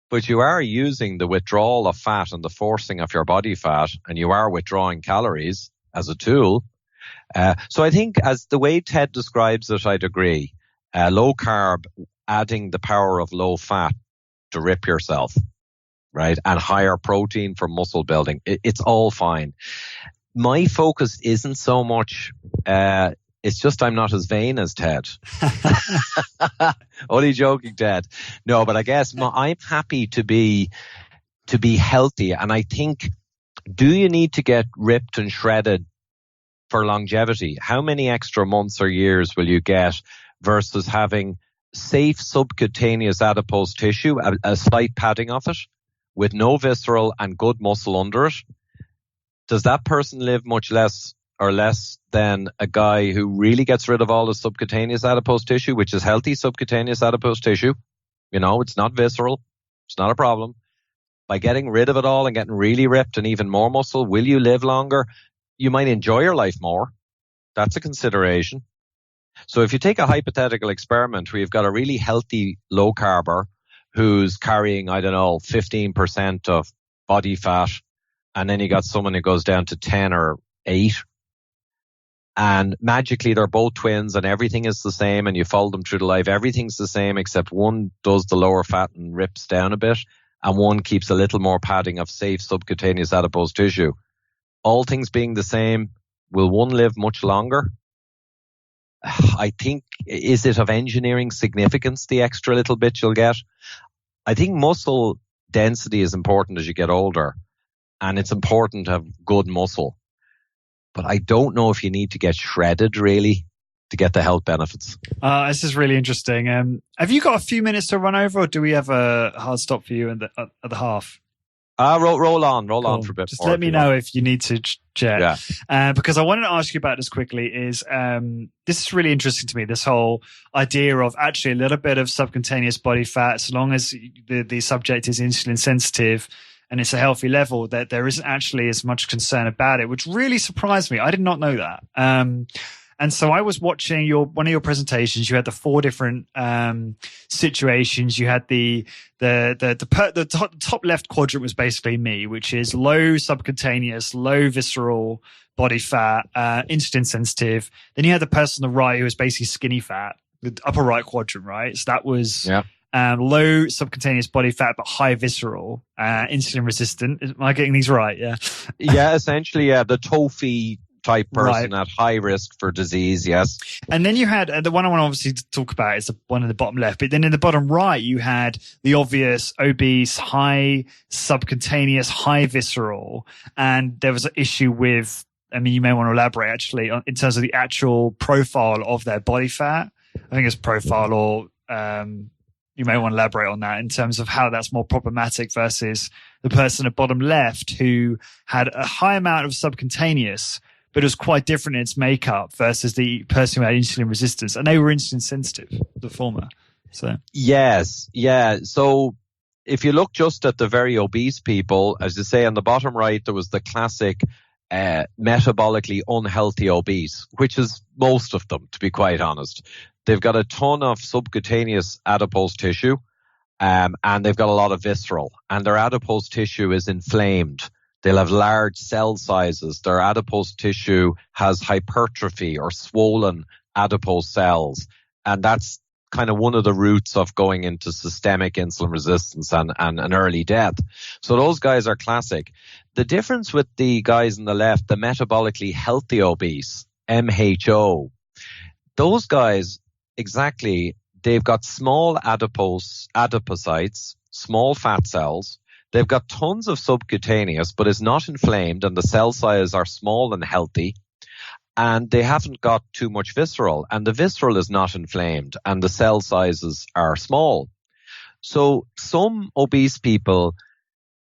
but you are using the withdrawal of fat and the forcing of your body fat, and you are withdrawing calories as a tool. So I think as the way Ted describes it, I'd agree. Low carb, adding the power of low fat to rip yourself, right? And higher protein for muscle building. It's all fine. My focus isn't so much, it's just I'm not as vain as Ted. Only joking, Ted. No, but I guess I'm happy to be healthy. And I think, do you need to get ripped and shredded for longevity? How many extra months or years will you get versus having safe subcutaneous adipose tissue, a slight padding of it with no visceral and good muscle under it? Does that person live much less or less than a guy who really gets rid of all the subcutaneous adipose tissue, which is healthy subcutaneous adipose tissue. It's not visceral. It's not a problem. By getting rid of it all and getting really ripped and even more muscle, will you live longer? You might enjoy your life more. That's a consideration. So if you take a hypothetical experiment where you've got a really healthy low carber who's carrying, 15% of body fat, and then you got someone who goes down to 10 or 8, and magically they're both twins and everything is the same, and you follow them through the life, everything's the same except one does the lower fat and rips down a bit, and one keeps a little more padding of safe subcutaneous adipose tissue. All things being the same, will one live much longer? I think, is it of engineering significance, the extra little bit you'll get? I think muscle density is important as you get older, and it's important to have good muscle. But I don't know if you need to get shredded, really, to get the health benefits. This is really interesting. Have you got a few minutes to run over, or do we have a hard stop for you at the half? Roll on for a bit. Just let me know if you need to jet. Yeah. Because I wanted to ask you about this quickly is, this is really interesting to me, this whole idea of actually a little bit of subcutaneous body fat, as long as the subject is insulin sensitive and it's a healthy level, that there isn't actually as much concern about it, which really surprised me. I did not know that. And so I was watching one of your presentations. You had the 4 different situations. You had the top left quadrant was basically me, which is low subcutaneous, low visceral body fat, insulin sensitive. Then you had the person on the right who was basically skinny fat, the upper right quadrant, right? So that was low subcutaneous body fat but high visceral, insulin resistant. Am I getting these right? Yeah. Yeah, essentially, the TOFI type person at high risk for disease, yes. And then you had the one I want to obviously talk about is the one in the bottom left, but then in the bottom right you had the obvious obese, high subcutaneous, high visceral, and there was an issue with, you may want to elaborate actually in terms of the actual profile of their body fat. I think it's profile, or you may want to elaborate on that in terms of how that's more problematic versus the person at bottom left who had a high amount of subcutaneous, but it was quite different in its makeup versus the person who had insulin resistance, and they were insulin sensitive, the former. So yes, yeah. So if you look just at the very obese people, as you say on the bottom right, there was the classic metabolically unhealthy obese, which is most of them, to be quite honest. They've got a ton of subcutaneous adipose tissue, and they've got a lot of visceral, and their adipose tissue is inflamed. They'll have large cell sizes. Their adipose tissue has hypertrophy or swollen adipose cells. And that's kind of one of the roots of going into systemic insulin resistance and an early death. So those guys are classic. The difference with the guys on the left, the metabolically healthy obese, MHO, those guys, exactly, they've got small adipocytes, small fat cells. They've got tons of subcutaneous, but it's not inflamed, and the cell sizes are small and healthy. And they haven't got too much visceral, and the visceral is not inflamed, and the cell sizes are small. So some obese people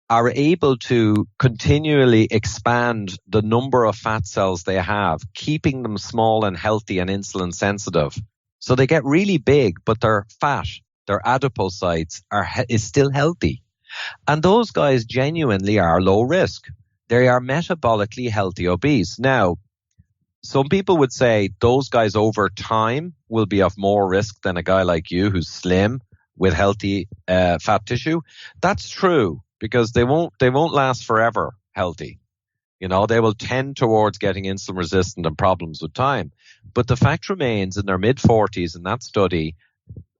are able to continually expand the number of fat cells they have, keeping them small and healthy and insulin sensitive. So they get really big, but their fat, their adipocytes is still healthy. And those guys genuinely are low risk. They are metabolically healthy obese. Now, some people would say those guys over time will be of more risk than a guy like you who's slim with healthy fat tissue. That's true, because they won't last forever healthy. They will tend towards getting insulin resistant and problems with time. But the fact remains, in their mid-40s in that study,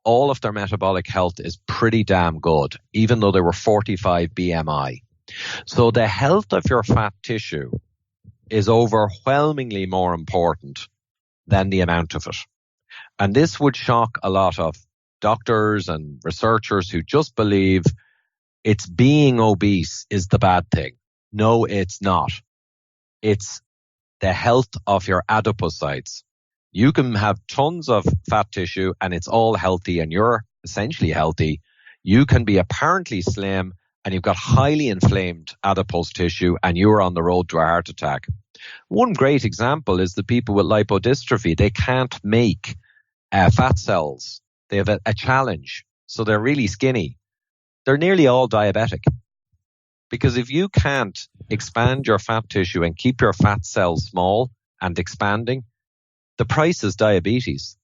all of their metabolic health is pretty damn good, even though they were 45 BMI. So the health of your fat tissue is overwhelmingly more important than the amount of it. And this would shock a lot of doctors and researchers who just believe it's being obese is the bad thing. No, it's not. It's the health of your adipocytes. You can have tons of fat tissue and it's all healthy and you're essentially healthy. You can be apparently slim and you've got highly inflamed adipose tissue and you're on the road to a heart attack. One great example is the people with lipodystrophy. They can't make fat cells. They have a challenge. So they're really skinny. They're nearly all diabetic. Because if you can't expand your fat tissue and keep your fat cells small and expanding, the price is diabetes.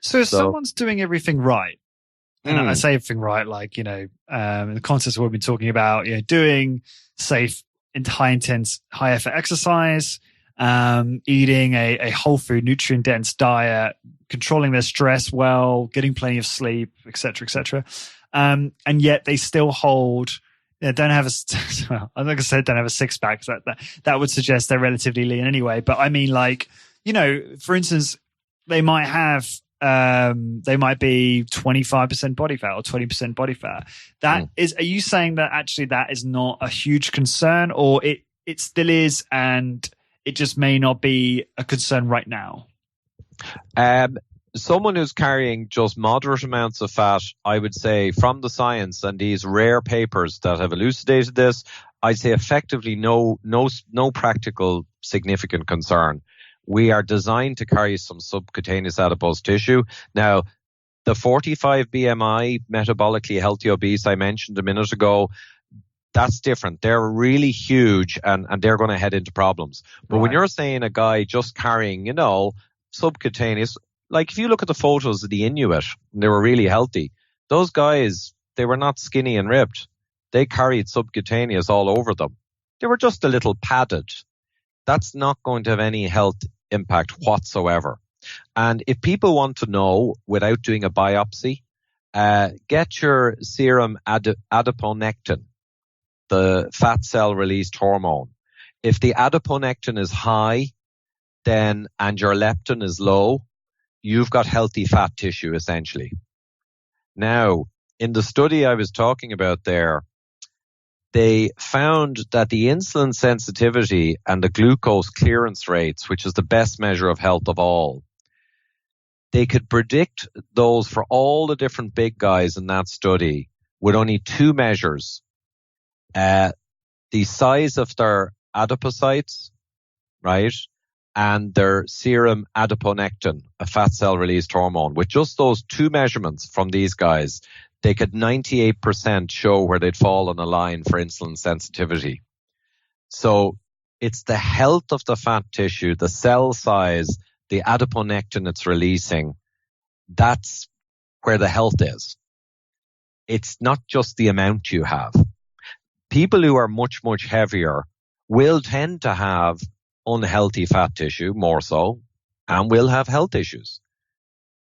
So if someone's doing everything right, and I say everything right, like, in the context of what we've been talking about, doing safe, high intense, high effort exercise, eating a whole food, nutrient dense diet, controlling their stress well, getting plenty of sleep, et cetera, and yet they still hold, don't have well, I'm not going to say don't have a six pack. That would suggest they're relatively lean anyway. But I mean, like, for instance, they might have, they might be 25% body fat or 20% body fat. Are you saying that actually that is not a huge concern, or it still is and it just may not be a concern right now? Someone who's carrying just moderate amounts of fat, I would say, from the science and these rare papers that have elucidated this, I'd say effectively no practical significant concern. We are designed to carry some subcutaneous adipose tissue. Now, the 45 BMI metabolically healthy obese I mentioned a minute ago, that's different. They're really huge and they're going to head into problems. But when you're saying a guy just carrying, subcutaneous, like if you look at the photos of the Inuit, they were really healthy. Those guys, they were not skinny and ripped. They carried subcutaneous all over them. They were just a little padded. That's not going to have any health impact whatsoever. And if people want to know without doing a biopsy, get your serum adiponectin, the fat cell released hormone. If the adiponectin is high, and your leptin is low, you've got healthy fat tissue essentially. Now, in the study I was talking about there, they found that the insulin sensitivity and the glucose clearance rates, which is the best measure of health of all, they could predict those for all the different big guys in that study with only two measures. The size of their adipocytes, right, and their serum adiponectin, a fat cell released hormone. With just those two measurements from these guys, they could 98% show where they'd fall on a line for insulin sensitivity. So it's the health of the fat tissue, the cell size, the adiponectin it's releasing. That's where the health is. It's not just the amount you have. People who are much, much heavier will tend to have unhealthy fat tissue more so and will have health issues.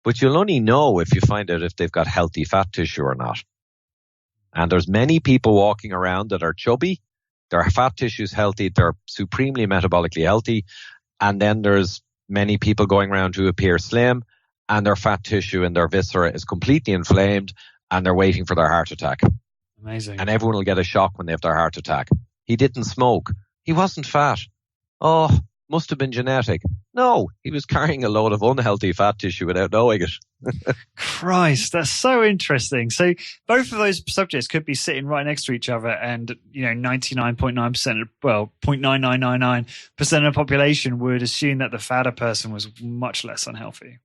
But you'll only know if you find out if they've got healthy fat tissue or not. And there's many people walking around that are chubby, their fat tissue is healthy, they're supremely metabolically healthy. And then there's many people going around who appear slim and their fat tissue and their viscera is completely inflamed and they're waiting for their heart attack. Amazing. And everyone will get a shock when they have their heart attack. He didn't smoke. He wasn't fat. Oh, must have been genetic. No, he was carrying a load of unhealthy fat tissue without knowing it. Christ, that's so interesting. So both of those subjects could be sitting right next to each other and, 99.9%, well, 0.9999% of the population would assume that the fatter person was much less healthy.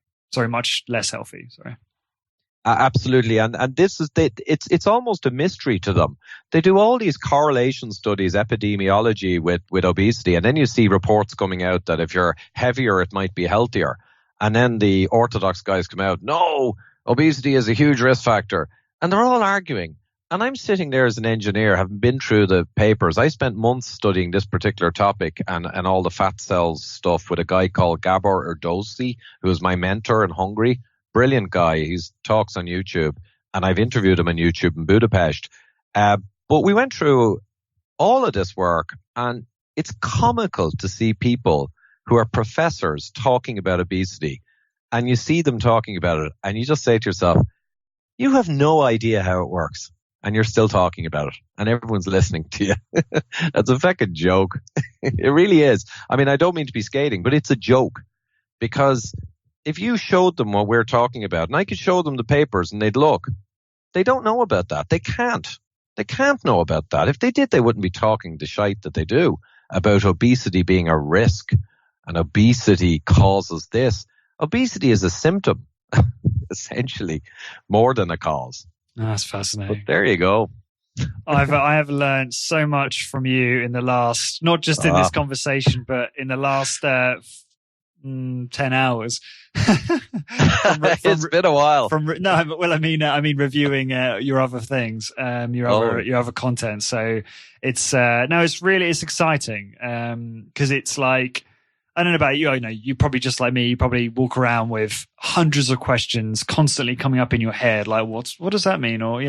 Absolutely. And this is, it's almost a mystery to them. They do all these correlation studies, epidemiology with obesity. And then you see reports coming out that if you're heavier, it might be healthier. And then the orthodox guys come out, no, obesity is a huge risk factor. And they're all arguing. And I'm sitting there as an engineer, having been through the papers. I spent months studying this particular topic and all the fat cells stuff with a guy called Gabor Erdosi, who was my mentor in Hungary. Brilliant guy. He talks on YouTube, and I've interviewed him on YouTube in Budapest. But we went through all of this work, and it's comical to see people who are professors talking about obesity, and you see them talking about it, and you just say to yourself, you have no idea how it works, and you're still talking about it, and everyone's listening to you. That's a fucking joke. It really is. I mean, I don't mean to be scathing, but it's a joke, because if you showed them what we're talking about, and I could show them the papers and they'd look, they don't know about that. They can't They can't know about that. If they did, they wouldn't be talking the shite that they do about obesity being a risk, and obesity causes this. Obesity is a symptom, essentially, more than a cause. Oh, that's fascinating. But there you go. I have learned so much from you in the last, not just in this conversation, but in the last 10 hours. It's been a while. I mean reviewing your other things, your other content. So it's it's exciting because it's like, I don't know about you. I know you probably, just like me, you probably walk around with hundreds of questions constantly coming up in your head. Like, what does that mean? Or,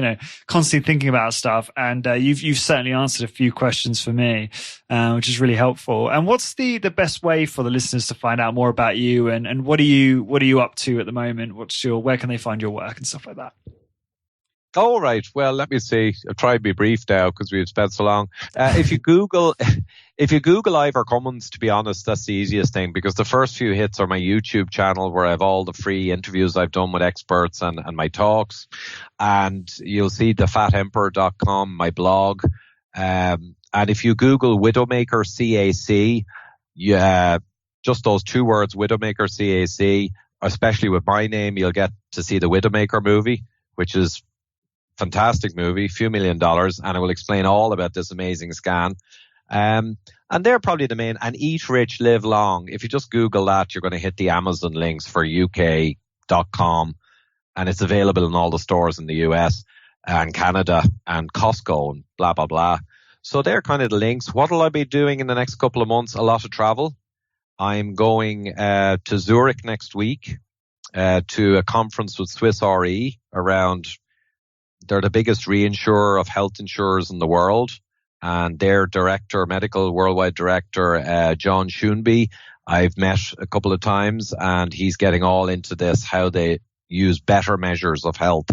constantly thinking about stuff. And you've certainly answered a few questions for me, which is really helpful. And what's the best way for the listeners to find out more about you? And what are you up to at the moment? Where can they find your work and stuff like that? Oh, right. Well, let me see. I'll try to be brief now because we've spent so long. If you Google Ivor Cummins, to be honest, that's the easiest thing, because the first few hits are my YouTube channel where I have all the free interviews I've done with experts and my talks. And you'll see thefatemperor.com, my blog. And if you Google Widowmaker CAC, just those two words, Widowmaker CAC, especially with my name, you'll get to see the Widowmaker movie, which is fantastic movie, few $1 million, and I will explain all about this amazing scan. And they're probably the main. And Eat Rich, Live Long. If you just Google that, you're going to hit the Amazon links for UK.com, and it's available in all the stores in the US and Canada and Costco and blah, blah, blah. So they're kind of the links. What will I be doing in the next couple of months? A lot of travel. I'm going to Zurich next week to a conference with Swiss Re around. They're the biggest reinsurer of health insurers in the world, and their worldwide director, John Schoonby, I've met a couple of times, and he's getting all into this, how they use better measures of health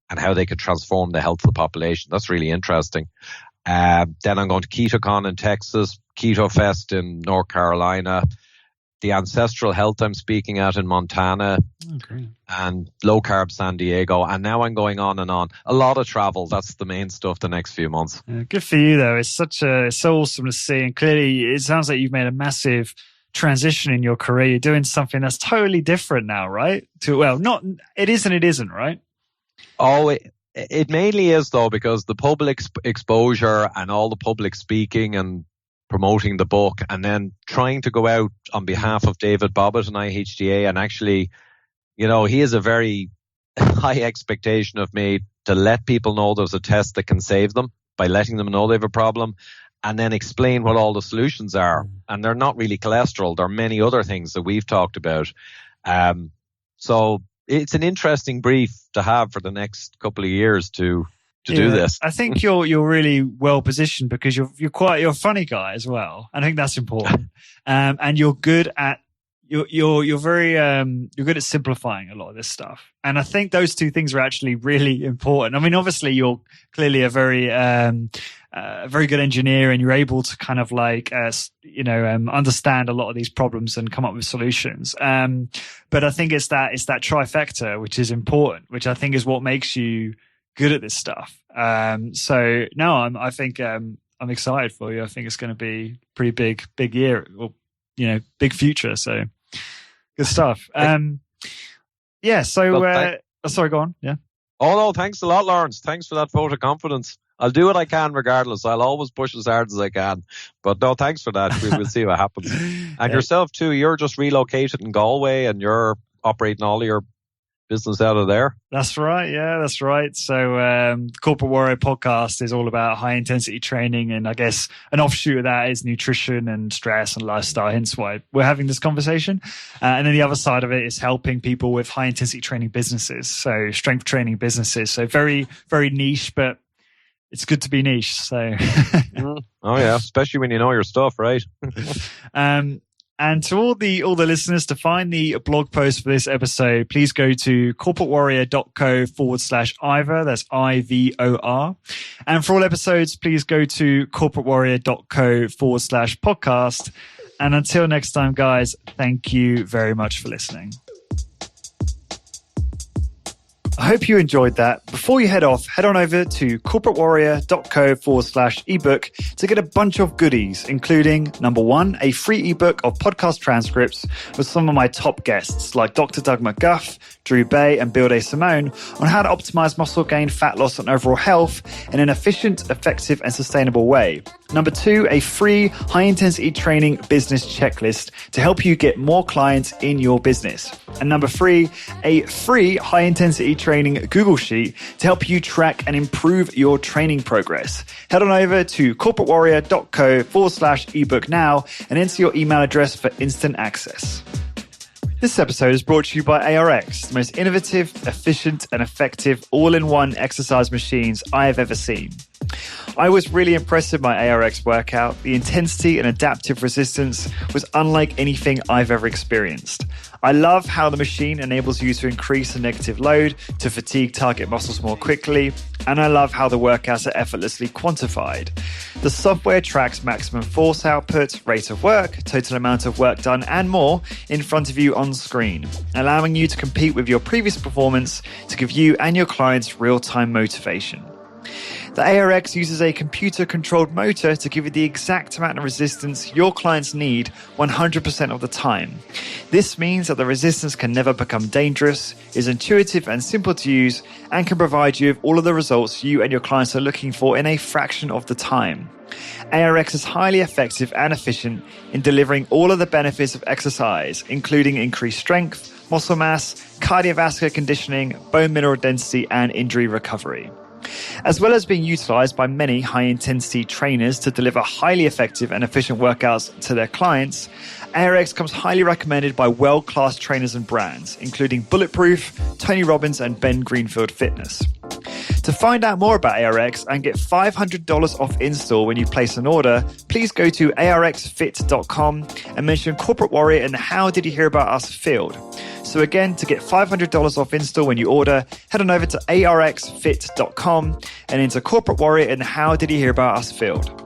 and how they could transform the health of the population. That's really interesting. Then I'm going to KetoCon in Texas, Keto Fest in North Carolina, the Ancestral Health I'm speaking at in Montana, and Low Carb San Diego. And now I'm going on and on. A lot of travel. That's the main stuff the next few months. Good for you, though. It's so awesome to see. And clearly, it sounds like you've made a massive transition in your career. You're doing something that's totally different now, right? It is and it isn't, right? Oh, it mainly is, though, because the public exposure and all the public speaking and promoting the book, and then trying to go out on behalf of David Bobbitt and IHDA, and actually, he has a very high expectation of me to let people know there's a test that can save them by letting them know they have a problem, and then explain what all the solutions are. And they're not really cholesterol. There are many other things that we've talked about. So it's an interesting brief to have for the next couple of years to do this. I think you're really well positioned because you're a funny guy as well. I think that's important. And you're good at you're very you're good at simplifying a lot of this stuff. And I think those two things are actually really important. I mean, obviously you're clearly a very good engineer, and you're able to kind of like understand a lot of these problems and come up with solutions. But I think it's that trifecta which is important, which I think is what makes you good at this stuff. So no, I think I'm excited for you. I think it's going to be pretty big year, or big future. So good stuff. Yeah. So sorry, go on. Yeah. Oh no, thanks a lot, Lawrence. Thanks for that vote of confidence. I'll do what I can regardless. I'll always push as hard as I can. But no, thanks for that. We'll see what happens. And yourself too. You're just relocated in Galway, and you're operating all of your business out of there. That's right. Yeah, that's right. So the Corporate Warrior podcast is all about high intensity training, and I guess an offshoot of that is nutrition and stress and lifestyle, hence why we're having this conversation. And then the other side of it is helping people with high intensity training businesses, so strength training businesses. So very, very niche, but it's good to be niche. So oh yeah, especially when you know your stuff, right? And to all the listeners, to find the blog post for this episode, please go to corporatewarrior.co/Ivor. That's IVOR. And for all episodes, please go to corporatewarrior.co/podcast. And until next time, guys, thank you very much for listening. I hope you enjoyed that. Before you head off, head on over to corporatewarrior.co/ebook to get a bunch of goodies, including number 1, a free ebook of podcast transcripts with some of my top guests like Dr. Doug McGuff, Drew Bay, and Bill Simone on how to optimize muscle gain, fat loss, and overall health in an efficient, effective, and sustainable way. Number 2, a free high-intensity training business checklist to help you get more clients in your business. And number 3, a free high-intensity training Google Sheet to help you track and improve your training progress. Head on over to corporatewarrior.co/ebook now and enter your email address for instant access. This episode is brought to you by ARX, the most innovative, efficient, and effective all-in-one exercise machines I have ever seen. I was really impressed with my ARX workout. The intensity and adaptive resistance was unlike anything I've ever experienced. I love how the machine enables you to increase the negative load to fatigue target muscles more quickly, and I love how the workouts are effortlessly quantified. The software tracks maximum force output, rate of work, total amount of work done, and more in front of you on screen, allowing you to compete with your previous performance to give you and your clients real-time motivation. The ARX uses a computer-controlled motor to give you the exact amount of resistance your clients need 100% of the time. This means that the resistance can never become dangerous, is intuitive and simple to use, and can provide you with all of the results you and your clients are looking for in a fraction of the time. ARX is highly effective and efficient in delivering all of the benefits of exercise, including increased strength, muscle mass, cardiovascular conditioning, bone mineral density, and injury recovery. As well as being utilized by many high-intensity trainers to deliver highly effective and efficient workouts to their clients, ARX comes highly recommended by world-class trainers and brands, including Bulletproof, Tony Robbins, and Ben Greenfield Fitness. To find out more about ARX and get $500 off install when you place an order, please go to arxfit.com and mention Corporate Warrior in the How Did You Hear About Us field. So again, to get $500 off install when you order, head on over to arxfit.com and enter Corporate Warrior in the How Did You Hear About Us field.